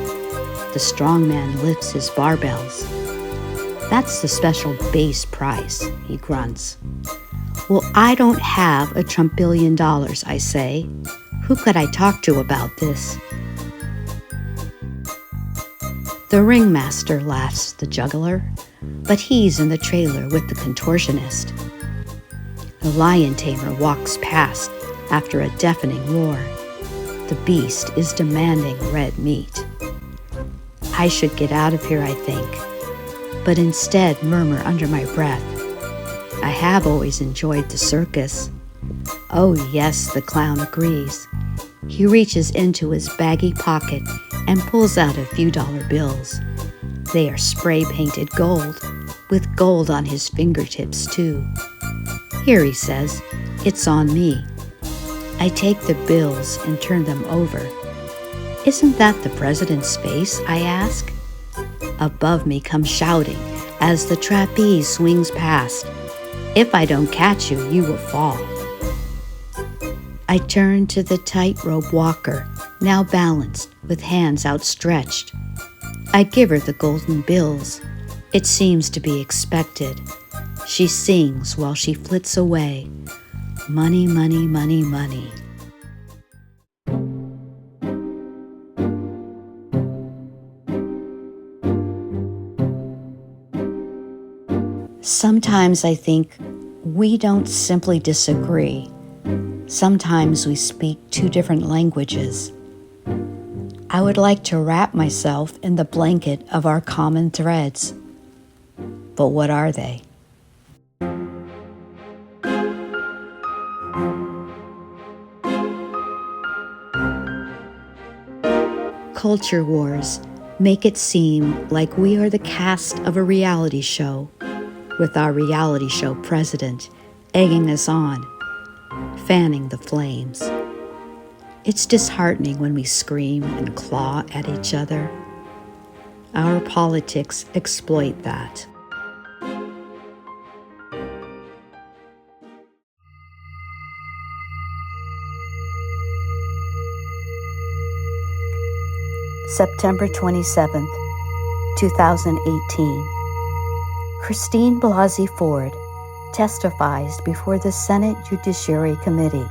The strong man lifts his barbells. That's the special base price, he grunts. Well, I don't have $1 trillion, I say. Who could I talk to about this? The ringmaster, laughs the juggler, but he's in the trailer with the contortionist. The lion tamer walks past after a deafening roar. The beast is demanding red meat. I should get out of here, I think, but instead murmur under my breath, I have always enjoyed the circus. Oh yes, the clown agrees. He reaches into his baggy pocket and pulls out a few dollar bills. They are spray-painted gold, with gold on his fingertips too. Here, he says, it's on me. I take the bills and turn them over. Isn't that the president's face, I ask? Above me comes shouting as the trapeze swings past. If I don't catch you, you will fall. I turn to the tightrope walker, now balanced with hands outstretched. I give her the golden bills. It seems to be expected. She sings while she flits away. Money, money, money, money. Sometimes I think we don't simply disagree. Sometimes we speak two different languages. I would like to wrap myself in the blanket of our common threads. But what are they? Culture wars make it seem like we are the cast of a reality show, with our reality show president egging us on, fanning the flames. It's disheartening when we scream and claw at each other. Our politics exploit that. September 27th, 2018. Christine Blasey Ford testifies before the Senate Judiciary Committee,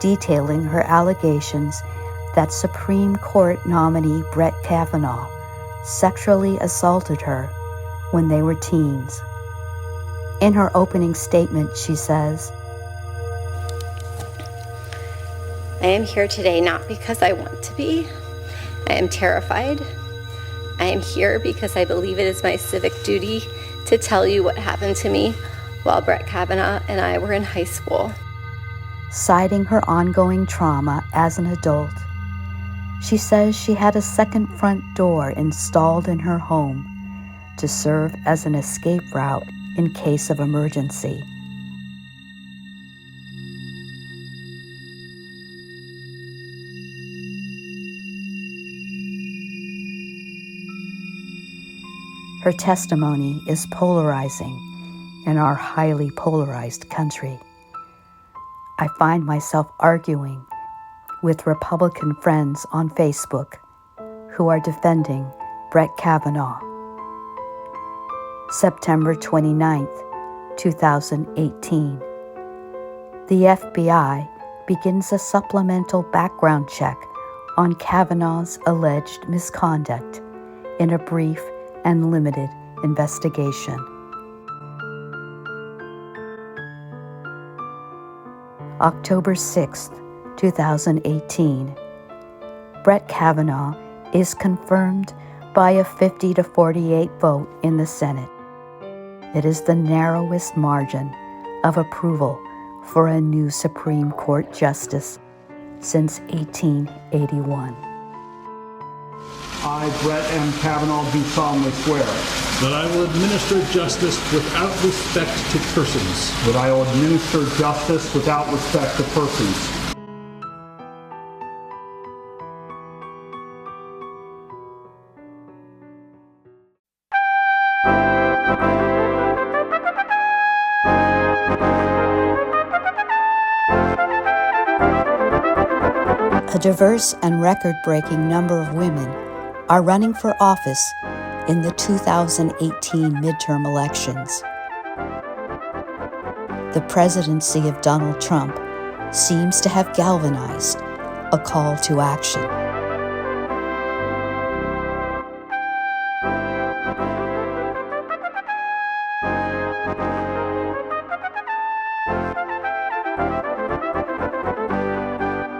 detailing her allegations that Supreme Court nominee Brett Kavanaugh sexually assaulted her when they were teens. In her opening statement, she says, I am here today not because I want to be. I am terrified. I am here because I believe it is my civic duty to tell you what happened to me while Brett Kavanaugh and I were in high school. Citing her ongoing trauma as an adult, she says she had a second front door installed in her home to serve as an escape route in case of emergency. Her testimony is polarizing in our highly polarized country. I find myself arguing with Republican friends on Facebook who are defending Brett Kavanaugh. September 29th, 2018. The FBI begins a supplemental background check on Kavanaugh's alleged misconduct in a brief and limited investigation. October 6th, 2018. Brett Kavanaugh is confirmed by a 50-48 vote in the Senate. It is the narrowest margin of approval for a new Supreme Court justice since 1881. I, Brett M. Kavanaugh, do solemnly swear that I will administer justice without respect to persons. that I will administer justice without respect to persons. A diverse and record-breaking number of women are running for office in the 2018 midterm elections. The presidency of Donald Trump seems to have galvanized a call to action.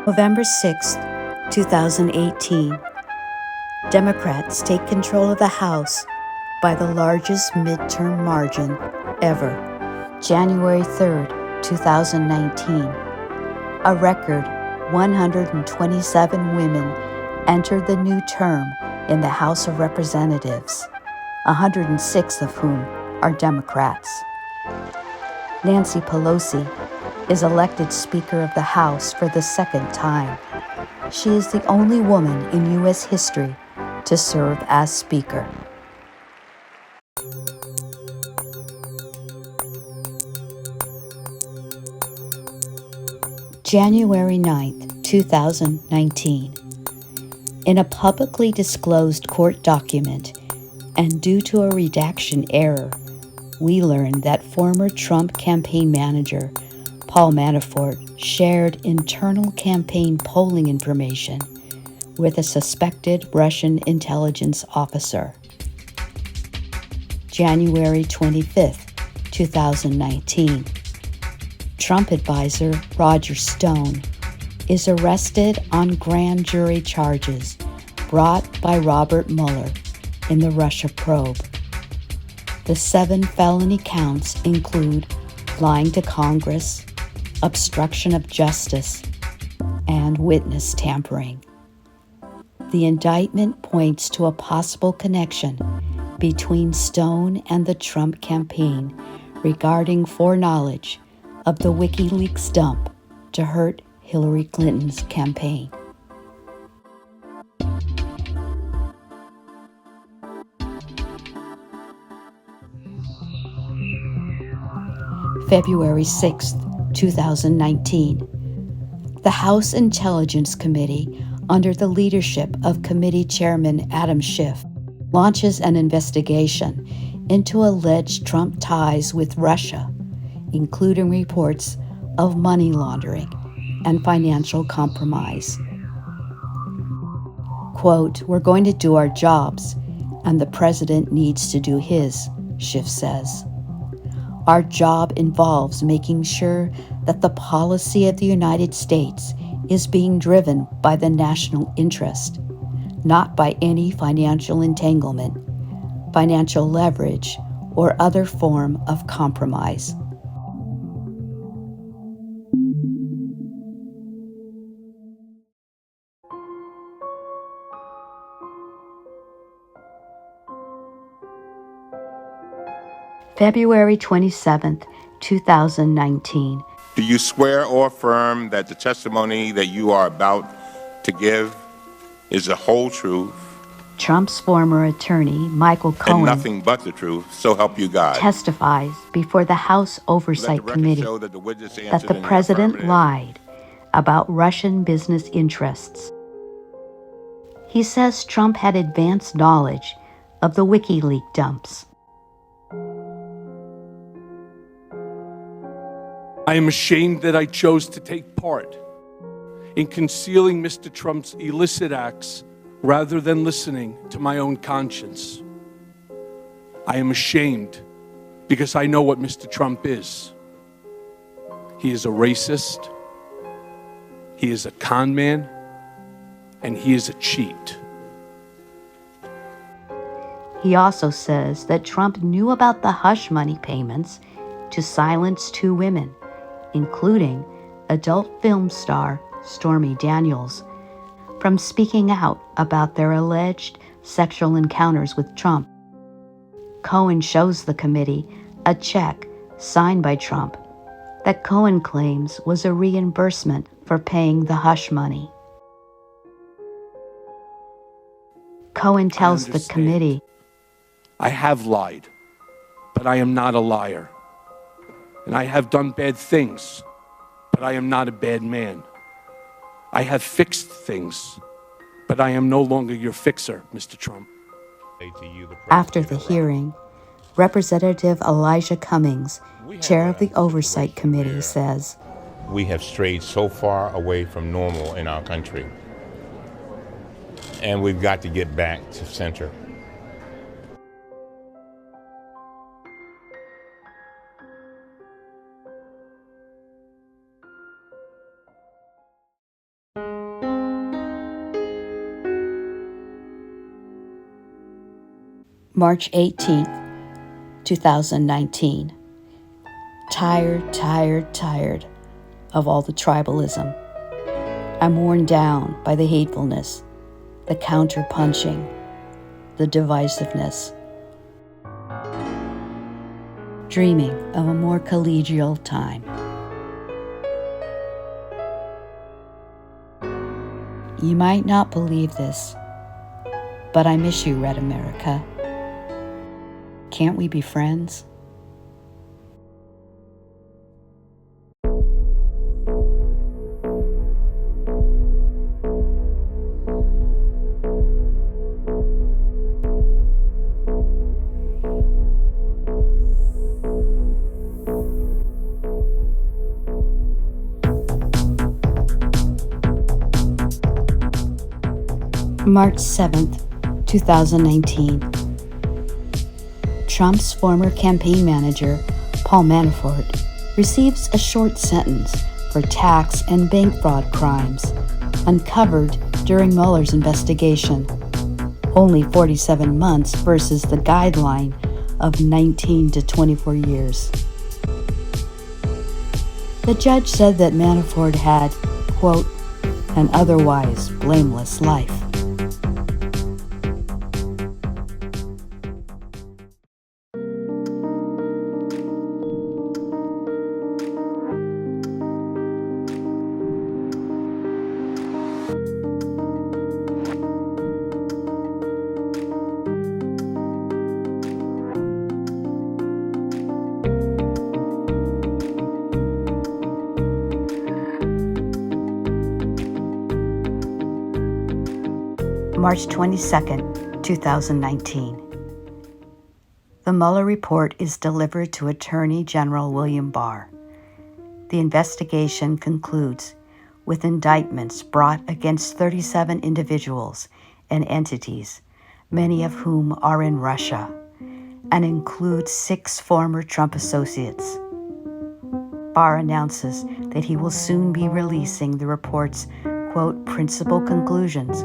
November 6th, 2018. Democrats take control of the House by the largest midterm margin ever. January 3rd, 2019. A record 127 women entered the new term in the House of Representatives, 106 of whom are Democrats. Nancy Pelosi is elected Speaker of the House for the second time. She is the only woman in U.S. history to serve as Speaker. January 9th, 2019. In a publicly disclosed court document, and due to a redaction error, we learned that former Trump campaign manager Paul Manafort shared internal campaign polling information with a suspected Russian intelligence officer. January 25th, 2019. Trump advisor Roger Stone is arrested on grand jury charges brought by Robert Mueller in the Russia probe. The 7 felony counts include lying to Congress, obstruction of justice, and witness tampering. The indictment points to a possible connection between Stone and the Trump campaign regarding foreknowledge of the WikiLeaks dump to hurt Hillary Clinton's campaign. February 6, 2019. The House Intelligence Committee, under the leadership of Committee Chairman Adam Schiff, launches an investigation into alleged Trump ties with Russia, including reports of money laundering and financial compromise. Quote, "We're going to do our jobs, and the president needs to do his," Schiff says. "Our job involves making sure that the policy of the United States is being driven by the national interest, not by any financial entanglement, financial leverage, or other form of compromise." February 27, 2019. Do you swear or affirm that the testimony that you are about to give is the whole truth, Trump's former attorney, Michael Cohen, and nothing but the truth, so help you God? Testifies before the House Oversight Committee that the president lied about Russian business interests. He says Trump had advanced knowledge of the WikiLeaks dumps. I am ashamed that I chose to take part in concealing Mr. Trump's illicit acts rather than listening to my own conscience. I am ashamed because I know what Mr. Trump is. He is a racist, he is a con man, and he is a cheat. He also says that Trump knew about the hush money payments to silence two women, including adult film star Stormy Daniels, from speaking out about their alleged sexual encounters with Trump. Cohen shows the committee a check signed by Trump that Cohen claims was a reimbursement for paying the hush money. Cohen tells the committee, I have lied, but I am not a liar. And I have done bad things, but I am not a bad man. I have fixed things, but I am no longer your fixer, Mr. Trump. After the hearing, Representative Elijah Cummings, chair of the Oversight Committee, says, "We have strayed so far away from normal in our country, and we've got to get back to center." March 18th, 2019. Tired of all the tribalism. I'm worn down by the hatefulness, the counter-punching, the divisiveness. Dreaming of a more collegial time. You might not believe this, but I miss you, Red America. Can't we be friends? March 7th, 2019. Trump's former campaign manager, Paul Manafort, receives a short sentence for tax and bank fraud crimes uncovered during Mueller's investigation. Only 47 months versus the guideline of 19 to 24 years. The judge said that Manafort had, quote, an otherwise blameless life. March 22, 2019. The Mueller report is delivered to Attorney General William Barr. The investigation concludes with indictments brought against 37 individuals and entities, many of whom are in Russia, and includes 6 former Trump associates. Barr announces that he will soon be releasing the report's, quote, principal conclusions.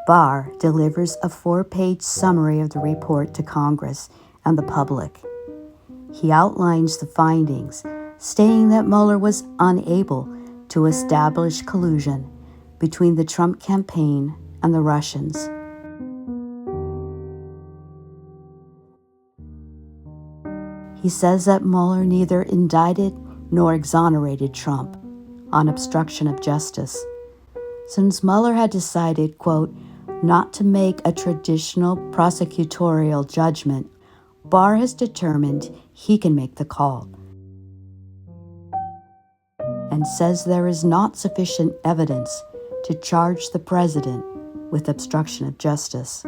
Barr delivers a 4-page summary of the report to Congress and the public. He outlines the findings, stating that Mueller was unable to establish collusion between the Trump campaign and the Russians. He says that Mueller neither indicted nor exonerated Trump on obstruction of justice, since Mueller had decided, quote, not to make a traditional prosecutorial judgment. Barr has determined he can make the call, and says there is not sufficient evidence to charge the president with obstruction of justice.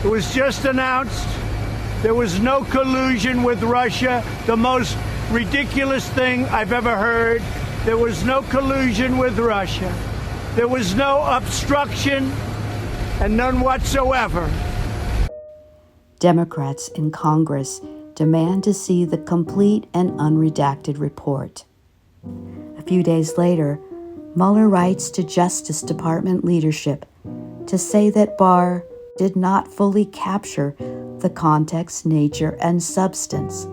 It was just announced there was no collusion with Russia, the most ridiculous thing I've ever heard. There was no collusion with Russia. There was no obstruction, and none whatsoever. Democrats in Congress demand to see the complete and unredacted report. A few days later, Mueller writes to Justice Department leadership to say that Barr did not fully capture the context, nature, and substance.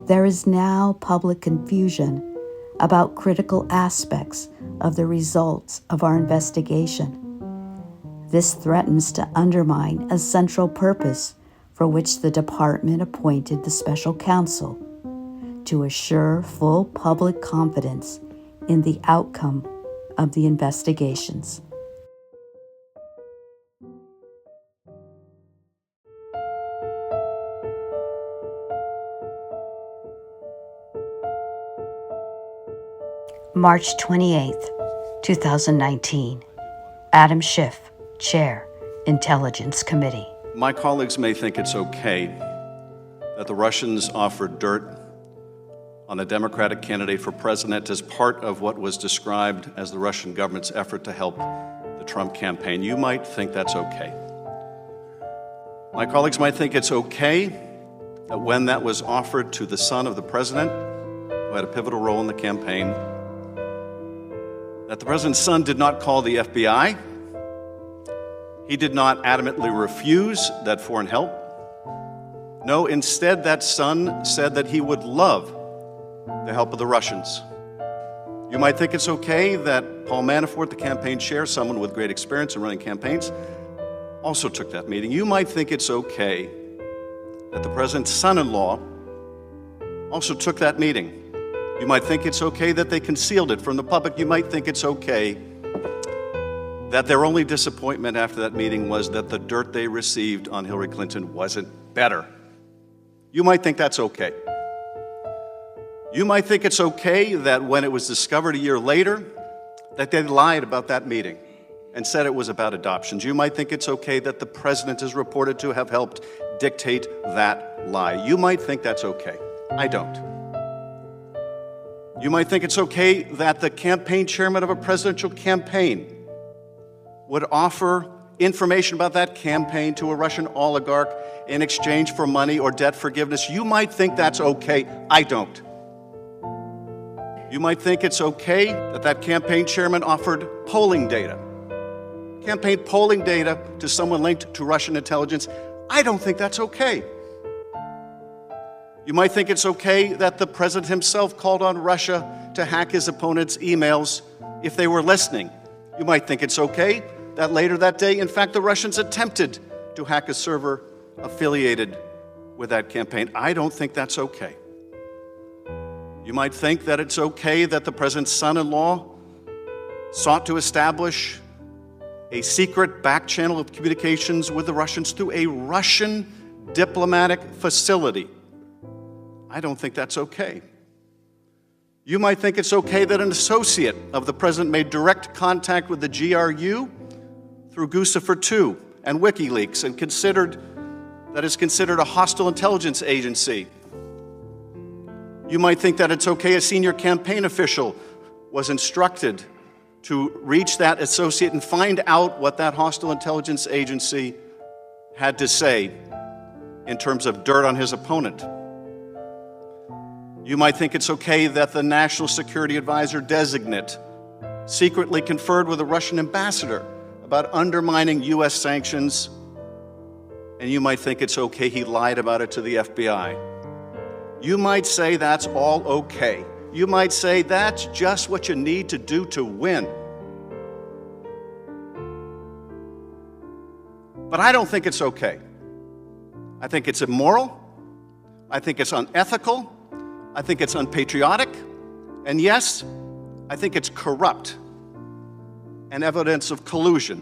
There is now public confusion about critical aspects of the results of our investigation. This threatens to undermine a central purpose for which the department appointed the special counsel, to assure full public confidence in the outcome of the investigations. March 28, 2019. Adam Schiff, Chair, Intelligence Committee. My colleagues may think it's okay that the Russians offered dirt on the Democratic candidate for president as part of what was described as the Russian government's effort to help the Trump campaign. You might think that's okay. My colleagues might think it's okay that when that was offered to the son of the president, who had a pivotal role in the campaign, that the president's son did not call the FBI. He did not adamantly refuse that foreign help. No, instead, that son said that he would love the help of the Russians. You might think it's okay that Paul Manafort, the campaign chair, someone with great experience in running campaigns, also took that meeting. You might think it's okay that the president's son-in-law also took that meeting. You might think it's okay that they concealed it from the public. You might think it's okay that their only disappointment after that meeting was that the dirt they received on Hillary Clinton wasn't better. You might think that's okay. You might think it's okay that when it was discovered a year later that they lied about that meeting and said it was about adoptions. You might think it's okay that the president is reported to have helped dictate that lie. You might think that's okay. I don't. You might think it's okay that the campaign chairman of a presidential campaign would offer information about that campaign to a Russian oligarch in exchange for money or debt forgiveness. You might think that's okay. I don't. You might think it's okay that that campaign chairman offered polling data, campaign polling data to someone linked to Russian intelligence. I don't think that's okay. You might think it's okay that the president himself called on Russia to hack his opponent's emails if they were listening. You might think it's okay that later that day, in fact, the Russians attempted to hack a server affiliated with that campaign. I don't think that's okay. You might think that it's okay that the president's son-in-law sought to establish a secret back channel of communications with the Russians through a Russian diplomatic facility. I don't think that's okay. You might think it's okay that an associate of the president made direct contact with the GRU through Guccifer II and WikiLeaks and is considered a hostile intelligence agency. You might think that it's okay a senior campaign official was instructed to reach that associate and find out what that hostile intelligence agency had to say in terms of dirt on his opponent. You might think it's okay that the National Security Advisor designate secretly conferred with a Russian ambassador about undermining U.S. sanctions, and you might think it's okay he lied about it to the FBI. You might say that's all okay. You might say that's just what you need to do to win. But I don't think it's okay. I think it's immoral. I think it's unethical. I think it's unpatriotic. And yes, I think it's corrupt and evidence of collusion.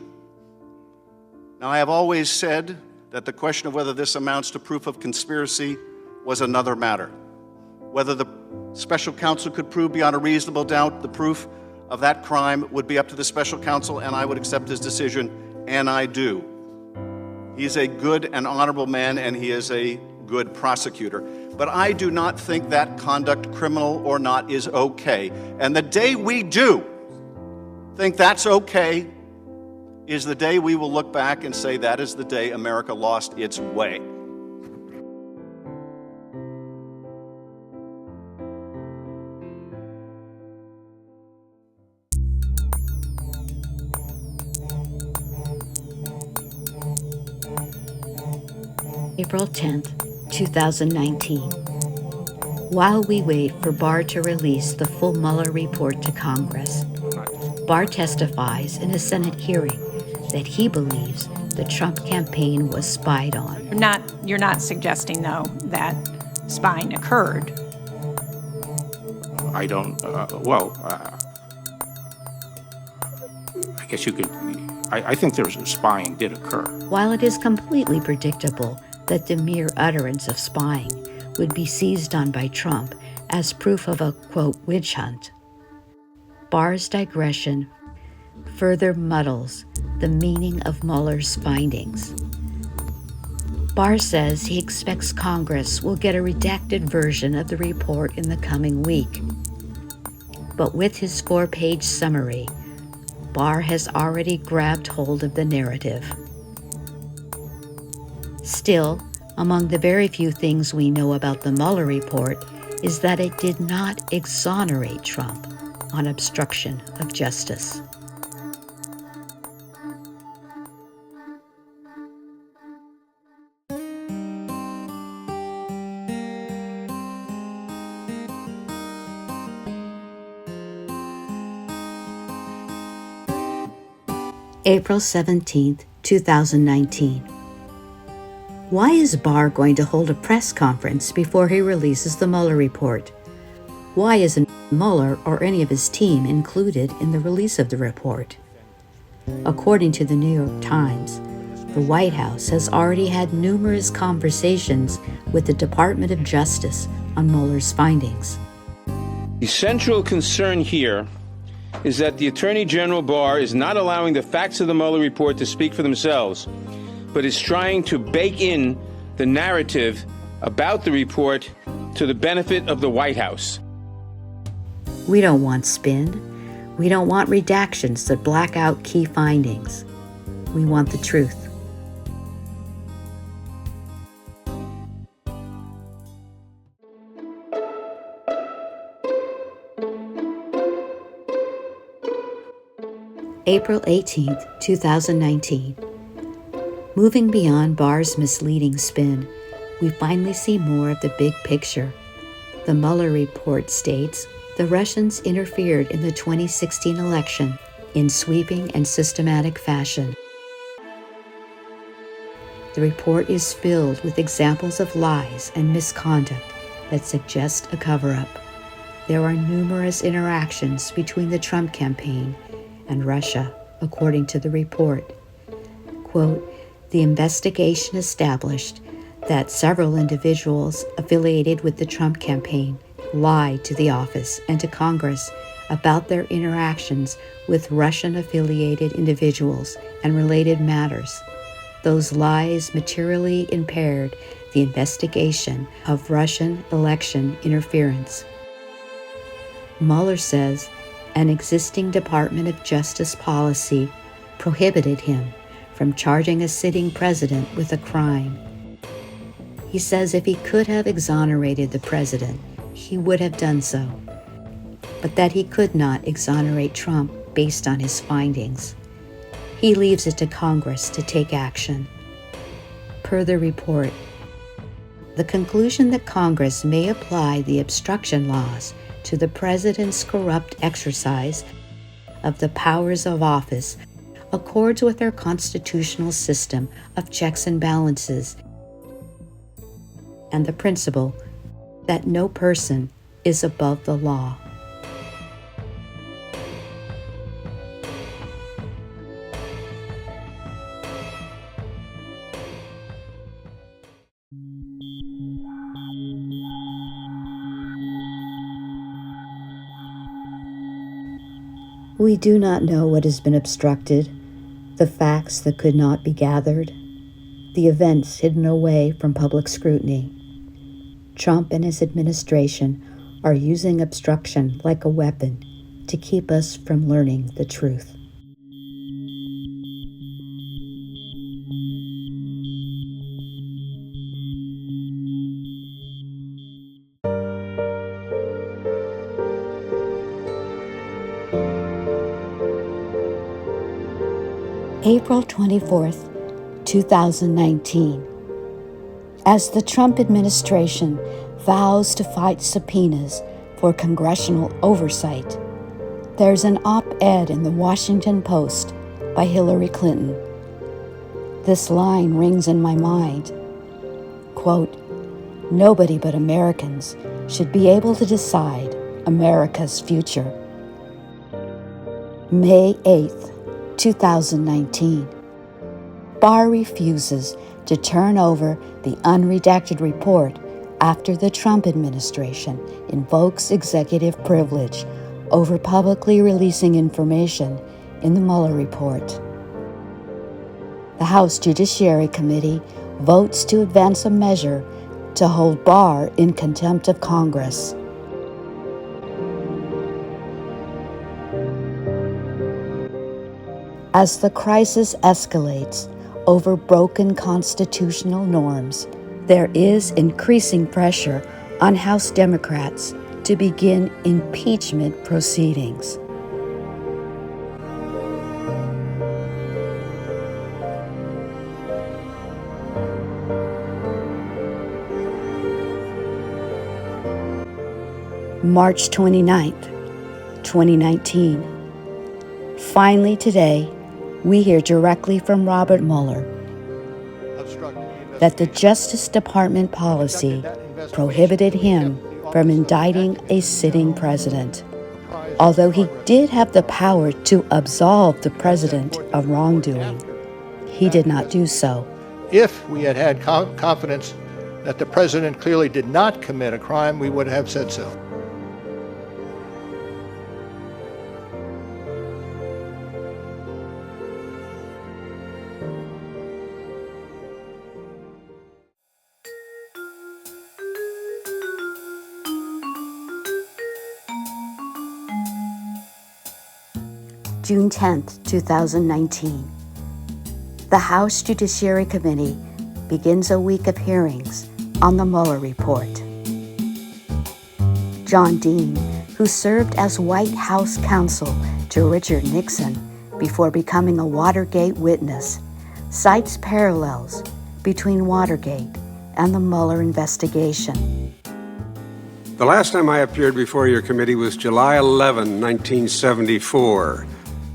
Now, I have always said that the question of whether this amounts to proof of conspiracy was another matter. Whether the special counsel could prove beyond a reasonable doubt the proof of that crime would be up to the special counsel, and I would accept his decision, and I do. He's a good and honorable man, and he is a good prosecutor. But I do not think that conduct, criminal or not, is okay. And the day we do think that's okay is the day we will look back and say that is the day America lost its way. April 10th, 2019. While we wait for Barr to release the full Mueller report to Congress, Barr testifies in a Senate hearing that he believes the Trump campaign was spied on. You're not suggesting, though, that spying occurred. I don't, I guess you could, I think spying did occur. While it is completely predictable that the mere utterance of spying would be seized on by Trump as proof of a, quote, witch hunt, Barr's digression further muddles the meaning of Mueller's findings. Barr says he expects Congress will get a redacted version of the report in the coming week. But with his 4-page summary, Barr has already grabbed hold of the narrative. Still, among the very few things we know about the Mueller report is that it did not exonerate Trump on obstruction of justice. April 17th, 2019. Why is Barr going to hold a press conference before he releases the Mueller report? Why isn't Mueller or any of his team included in the release of the report? According to the New York Times, the White House has already had numerous conversations with the Department of Justice on Mueller's findings. The central concern here is that the Attorney General Barr is not allowing the facts of the Mueller report to speak for themselves, but is trying to bake in the narrative about the report to the benefit of the White House. We don't want spin. We don't want redactions that black out key findings. We want the truth. April 18th, 2019. Moving beyond Barr's misleading spin, we finally see more of the big picture. The Mueller report states the Russians interfered in the 2016 election in sweeping and systematic fashion. The report is filled with examples of lies and misconduct that suggest a cover-up. There are numerous interactions between the Trump campaign and Russia, according to the report. Quote, the investigation established that several individuals affiliated with the Trump campaign lied to the office and to Congress about their interactions with Russian-affiliated individuals and related matters. Those lies materially impaired the investigation of Russian election interference. Mueller says an existing Department of Justice policy prohibited him from charging a sitting president with a crime. He says if he could have exonerated the president, he would have done so, but that he could not exonerate Trump based on his findings. He leaves it to Congress to take action. Per the report, the conclusion that Congress may apply the obstruction laws to the president's corrupt exercise of the powers of office accords with our constitutional system of checks and balances and the principle that no person is above the law. We do not know what has been obstructed, the facts that could not be gathered, the events hidden away from public scrutiny. Trump and his administration are using obstruction like a weapon to keep us from learning the truth. April 24th, 2019. As the Trump administration vows to fight subpoenas for congressional oversight, there's an op-ed in the Washington Post by Hillary Clinton. This line rings in my mind. Quote, nobody but Americans should be able to decide America's future. May 8th, 2019. Barr refuses to turn over the unredacted report after the Trump administration invokes executive privilege over publicly releasing information in the Mueller report. The House Judiciary Committee votes to advance a measure to hold Barr in contempt of Congress. As the crisis escalates over broken constitutional norms, there is increasing pressure on House Democrats to begin impeachment proceedings. March 29th, 2019. Finally today, we hear directly from Robert Mueller that the Justice Department policy prohibited him from indicting a sitting president. Although he did have the power to absolve the president of wrongdoing, he did not do so. If we had had confidence that the president clearly did not commit a crime, we would have said so. June 10th, 2019. The House Judiciary Committee begins a week of hearings on the Mueller report. John Dean, who served as White House counsel to Richard Nixon before becoming a Watergate witness, cites parallels between Watergate and the Mueller investigation. The last time I appeared before your committee was July 11, 1974.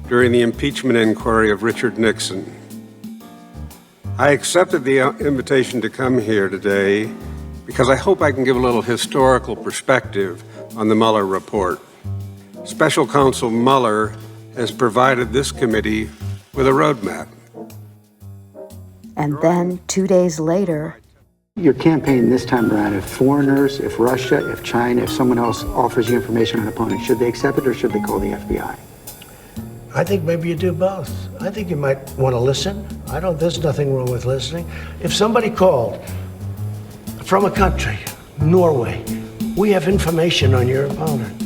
during the impeachment inquiry of Richard Nixon. I accepted the invitation to come here today because I hope I can give a little historical perspective on the Mueller report. Special Counsel Mueller has provided this committee with a roadmap. And then 2 days later, your campaign this time around, if foreigners, if Russia, if China, if someone else offers you information on an opponent, should they accept it or should they call the FBI? I think maybe you do both. I think you might want to listen. There's nothing wrong with listening. If somebody called from a country, Norway, we have information on your opponent,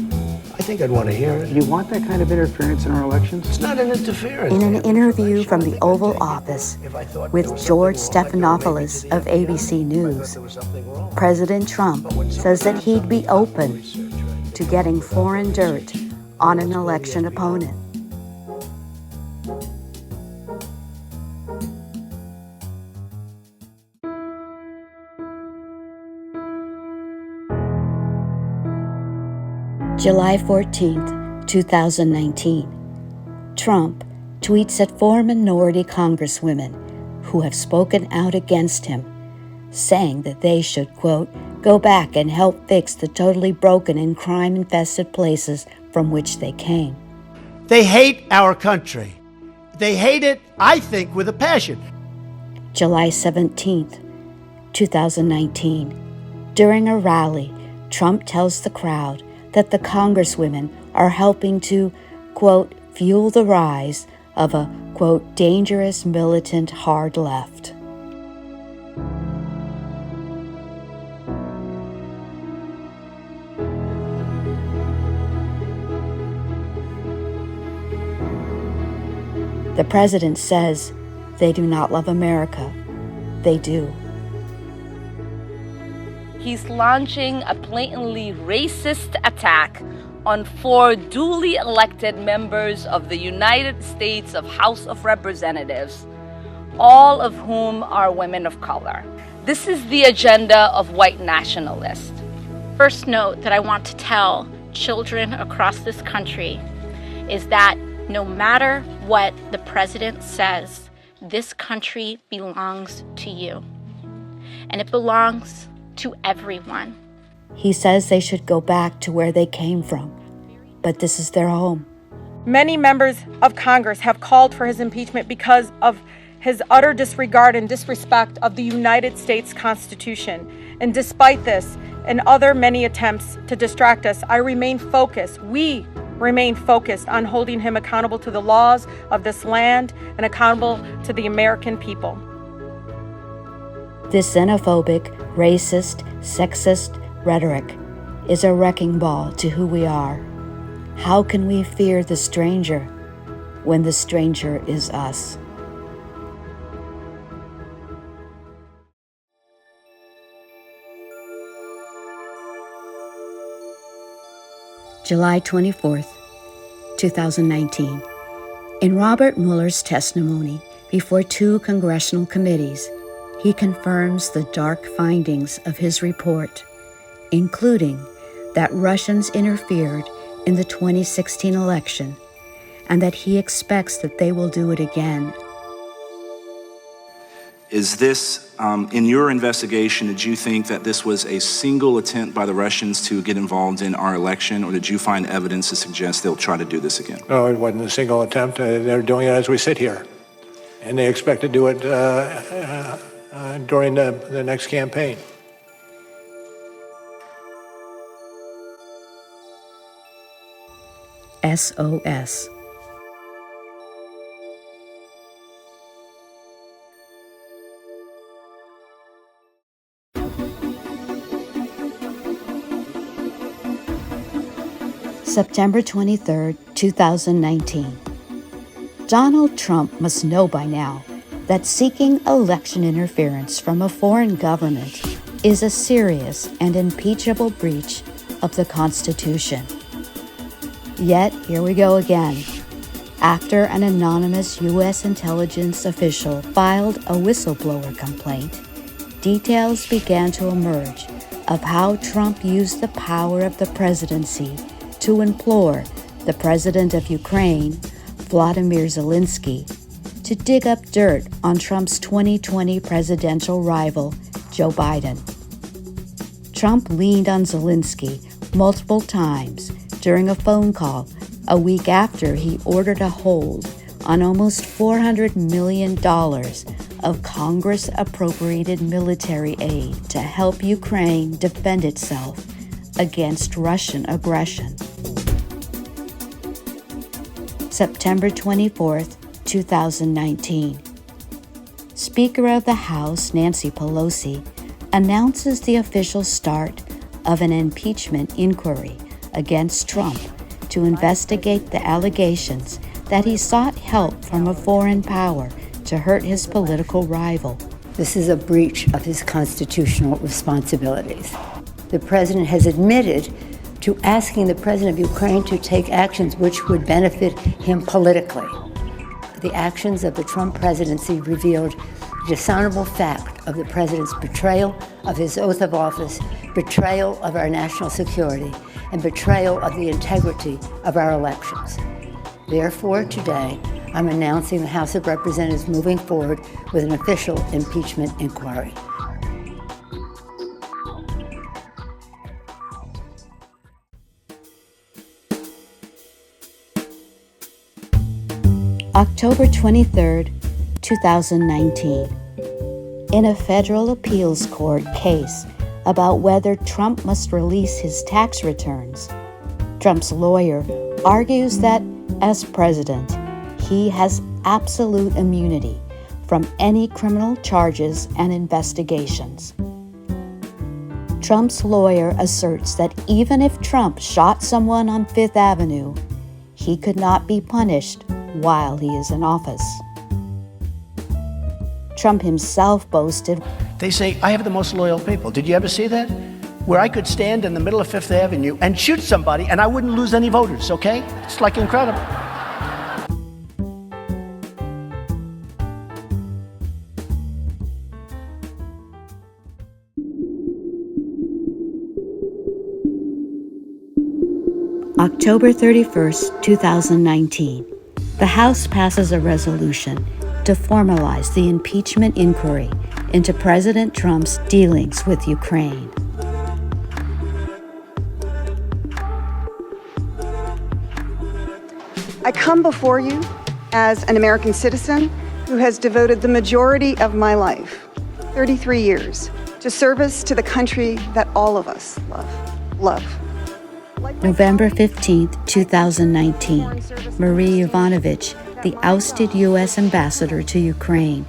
I think I'd want to hear it. You want that kind of interference in our elections? It's not an interference. in an interview from the Oval Office with George Stephanopoulos of ABC News, President Trump says that he'd be open to getting foreign dirt on an election opponent. July 14th, 2019. Trump tweets at 4 minority congresswomen who have spoken out against him, saying that they should, quote, go back and help fix the totally broken and crime-infested places from which they came. They hate our country. They hate it, I think, with a passion. July 17th, 2019. During a rally, Trump tells the crowd that the congresswomen are helping to, quote, fuel the rise of a, quote, dangerous militant hard left. The president says they do not love America. They do. He's launching a blatantly racist attack on 4 duly elected members of the United States House of Representatives, all of whom are women of color. This is the agenda of white nationalists. First note that I want to tell children across this country is that no matter what the president says, this country belongs to you. And it belongs to everyone. He says they should go back to where they came from, but this is their home. Many members of Congress have called for his impeachment because of his utter disregard and disrespect of the United States Constitution. And despite this and other many attempts to distract us, we remain focused on holding him accountable to the laws of this land and accountable to the American people. This xenophobic, racist, sexist rhetoric is a wrecking ball to who we are. How can we fear the stranger when the stranger is us? July 24th, 2019. In Robert Mueller's testimony before 2 congressional committees, he confirms the dark findings of his report, including that Russians interfered in the 2016 election and that he expects that they will do it again. Is this, in your investigation, did you think that this was a single attempt by the Russians to get involved in our election, or did you find evidence to suggest they'll try to do this again? No, it wasn't a single attempt. They're doing it as we sit here. And they expect to do it during the next campaign. SOS. September 23rd, 2019. Donald Trump must know by now that seeking election interference from a foreign government is a serious and impeachable breach of the Constitution. Yet, here we go again. After an anonymous U.S. intelligence official filed a whistleblower complaint, details began to emerge of how Trump used the power of the presidency to implore the president of Ukraine, Vladimir Zelensky, to dig up dirt on Trump's 2020 presidential rival, Joe Biden. Trump leaned on Zelensky multiple times during a phone call a week after he ordered a hold on almost $400 million of Congress-appropriated military aid to help Ukraine defend itself against Russian aggression. September 24, 2019. Speaker of the House Nancy Pelosi announces the official start of an impeachment inquiry against Trump to investigate the allegations that he sought help from a foreign power to hurt his political rival. This is a breach of his constitutional responsibilities. The president has admitted to asking the president of Ukraine to take actions which would benefit him politically. The actions of the Trump presidency revealed the dishonorable fact of the president's betrayal of his oath of office, betrayal of our national security, and betrayal of the integrity of our elections. Therefore, today, I'm announcing the House of Representatives moving forward with an official impeachment inquiry. October 23, 2019. In a federal appeals court case about whether Trump must release his tax returns, Trump's lawyer argues that, as president, he has absolute immunity from any criminal charges and investigations. Trump's lawyer asserts that even if Trump shot someone on Fifth Avenue, he could not be punished while he is in office. Trump himself boasted, They say, I have the most loyal people. Did you ever see that? Where I could stand in the middle of Fifth Avenue and shoot somebody and I wouldn't lose any voters, okay? It's like incredible. October 31st, 2019. The House passes a resolution to formalize the impeachment inquiry into President Trump's dealings with Ukraine. I come before you as an American citizen who has devoted the majority of my life, 33 years, to service to the country that all of us love. November 15, 2019, Marie Yovanovitch, the ousted U.S. ambassador to Ukraine,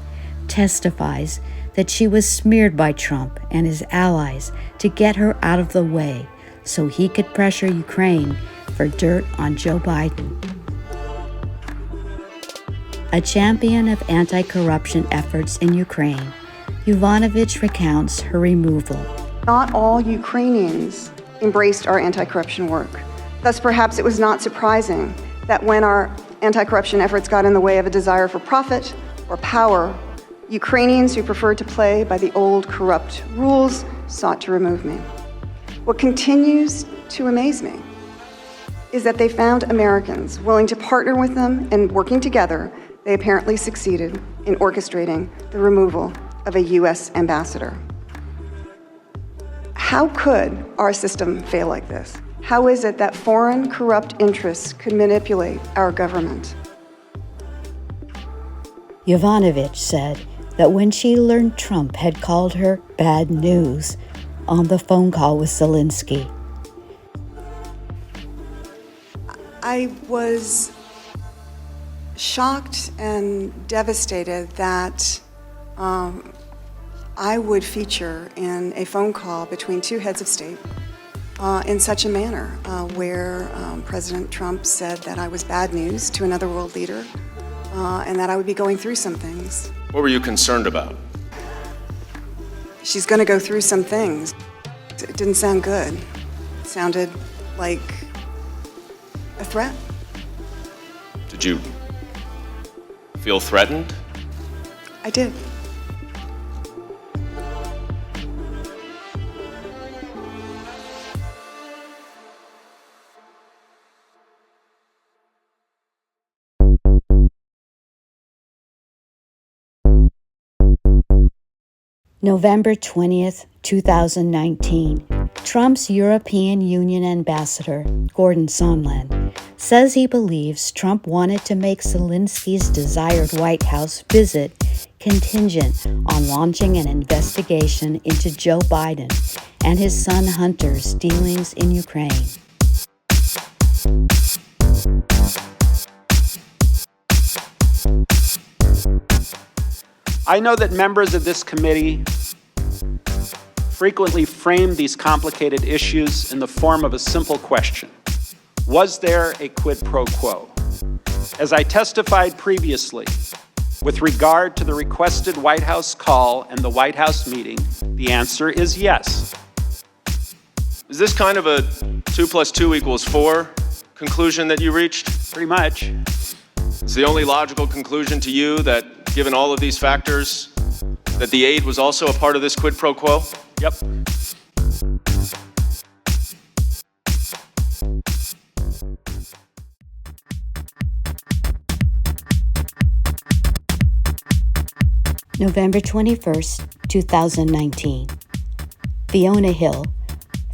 testifies that she was smeared by Trump and his allies to get her out of the way so he could pressure Ukraine for dirt on Joe Biden. A champion of anti-corruption efforts in Ukraine, Yovanovitch recounts her removal. Not all Ukrainians embraced our anti-corruption work. Thus, perhaps it was not surprising that when our anti-corruption efforts got in the way of a desire for profit or power, Ukrainians who preferred to play by the old corrupt rules sought to remove me. What continues to amaze me is that they found Americans willing to partner with them, and working together, they apparently succeeded in orchestrating the removal of a U.S. ambassador. How could our system fail like this? How is it that foreign corrupt interests could manipulate our government? Yovanovitch said that when she learned Trump had called her bad news on the phone call with Zelensky, I was shocked and devastated that I would feature in a phone call between two heads of state in such a manner where President Trump said that I was bad news to another world leader and that I would be going through some things. What were you concerned about? She's going to go through some things. It didn't sound good. It sounded like a threat. Did you feel threatened? I did. November 20th, 2019. Trump's European Union ambassador, Gordon Sondland, says he believes Trump wanted to make Zelensky's desired White House visit contingent on launching an investigation into Joe Biden and his son Hunter's dealings in Ukraine. I know that members of this committee frequently frame these complicated issues in the form of a simple question. Was there a quid pro quo? As I testified previously, with regard to the requested White House call and the White House meeting, the answer is yes. Is this kind of a 2 + 2 = 4 conclusion that you reached? Pretty much. Is the only logical conclusion to you that, given all of these factors, that the aide was also a part of this quid pro quo? Yep. November 21st, 2019. Fiona Hill,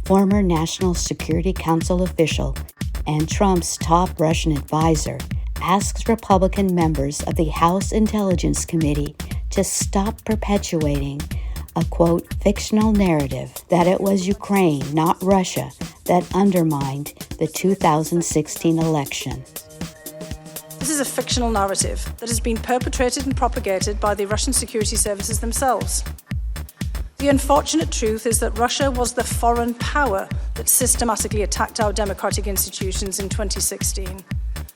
former National Security Council official and Trump's top Russian advisor, asks Republican members of the House Intelligence Committee to stop perpetuating a, quote, fictional narrative that it was Ukraine, not Russia, that undermined the 2016 election. This is a fictional narrative that has been perpetrated and propagated by the Russian security services themselves. The unfortunate truth is that Russia was the foreign power that systematically attacked our democratic institutions in 2016.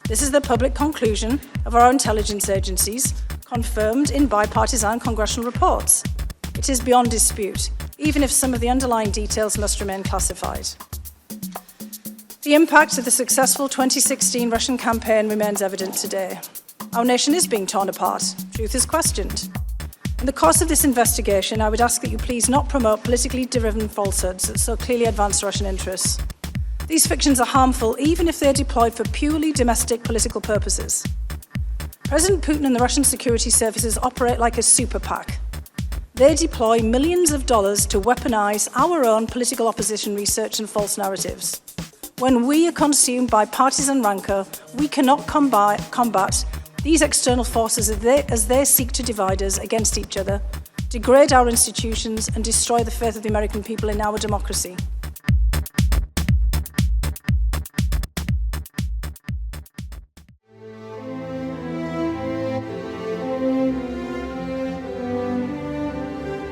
This is the public conclusion of our intelligence agencies, confirmed in bipartisan congressional reports. It is beyond dispute, even if some of the underlying details must remain classified. The impact of the successful 2016 Russian campaign remains evident today. Our nation is being torn apart. Truth is questioned. In the course of this investigation, I would ask that you please not promote politically driven falsehoods that so clearly advance Russian interests. These fictions are harmful even if they are deployed for purely domestic political purposes. President Putin and the Russian security services operate like a super PAC. They deploy millions of dollars to weaponize our own political opposition research and false narratives. When we are consumed by partisan rancor, we cannot combat these external forces as they seek to divide us against each other, degrade our institutions, and destroy the faith of the American people in our democracy.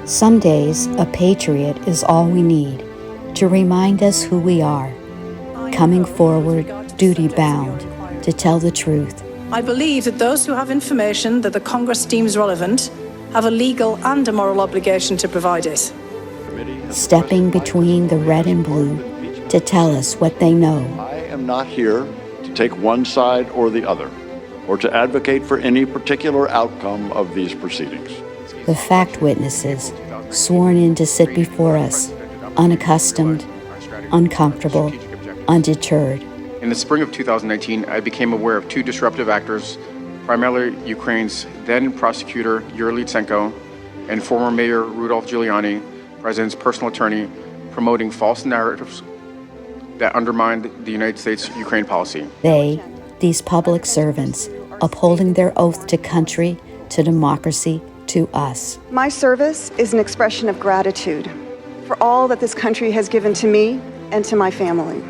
Some days, a patriot is all we need to remind us who we are, coming forward, duty-bound, to tell the truth. I believe that those who have information that the Congress deems relevant have a legal and a moral obligation to provide it. Stepping between the red and blue to tell us what they know. I am not here to take one side or the other, or to advocate for any particular outcome of these proceedings. The fact witnesses, sworn in to sit before us, unaccustomed, uncomfortable, undeterred. In the spring of 2019, I became aware of two disruptive actors, primarily Ukraine's then prosecutor Yuri Lutsenko and former Mayor Rudolph Giuliani, President's personal attorney, promoting false narratives that undermined the United States-Ukraine policy. They, these public servants, upholding their oath to country, to democracy, to us. My service is an expression of gratitude for all that this country has given to me and to my family.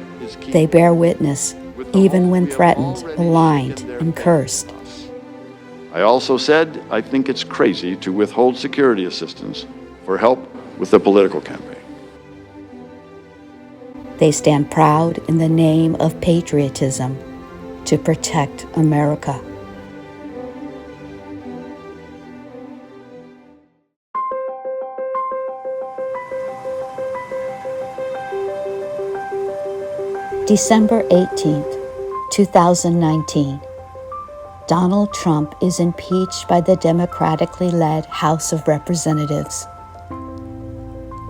They bear witness, even when threatened, maligned, and cursed. I also said I think it's crazy to withhold security assistance for help with the political campaign. They stand proud in the name of patriotism to protect America. December 18th, 2019. Donald Trump is impeached by the democratically led House of Representatives.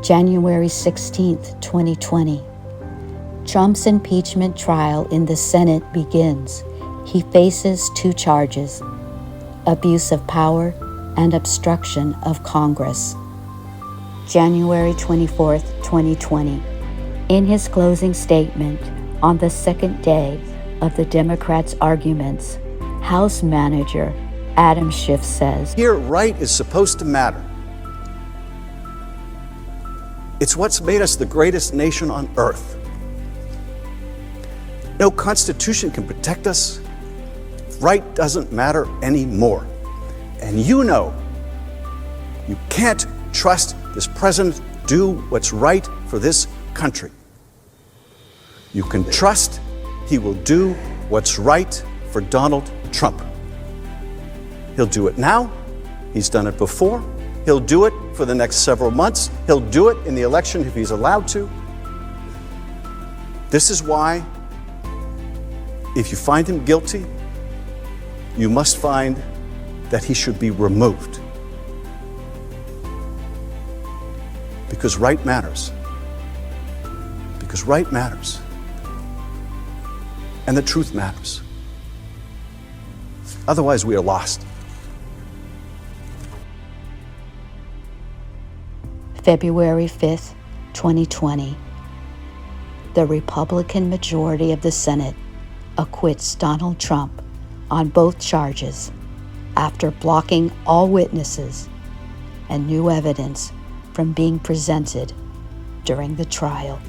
January 16th, 2020. Trump's impeachment trial in the Senate begins. He faces 2 charges: abuse of power and obstruction of Congress. January 24, 2020. In his closing statement on the second day of the Democrats' arguments, House Manager Adam Schiff says, "Here, right is supposed to matter. It's what's made us the greatest nation on earth. No constitution can protect us. Right doesn't matter anymore. And you know, you can't trust this president to do what's right for this country. You can trust he will do what's right for Donald Trump. He'll do it now. He's done it before. He'll do it for the next several months. He'll do it in the election if he's allowed to. This is why, if you find him guilty, you must find that he should be removed. Because right matters. Because right matters. And the truth matters. Otherwise, we are lost. February 5th, 2020. The Republican majority of the Senate acquits Donald Trump on both charges after blocking all witnesses and new evidence from being presented during the trial.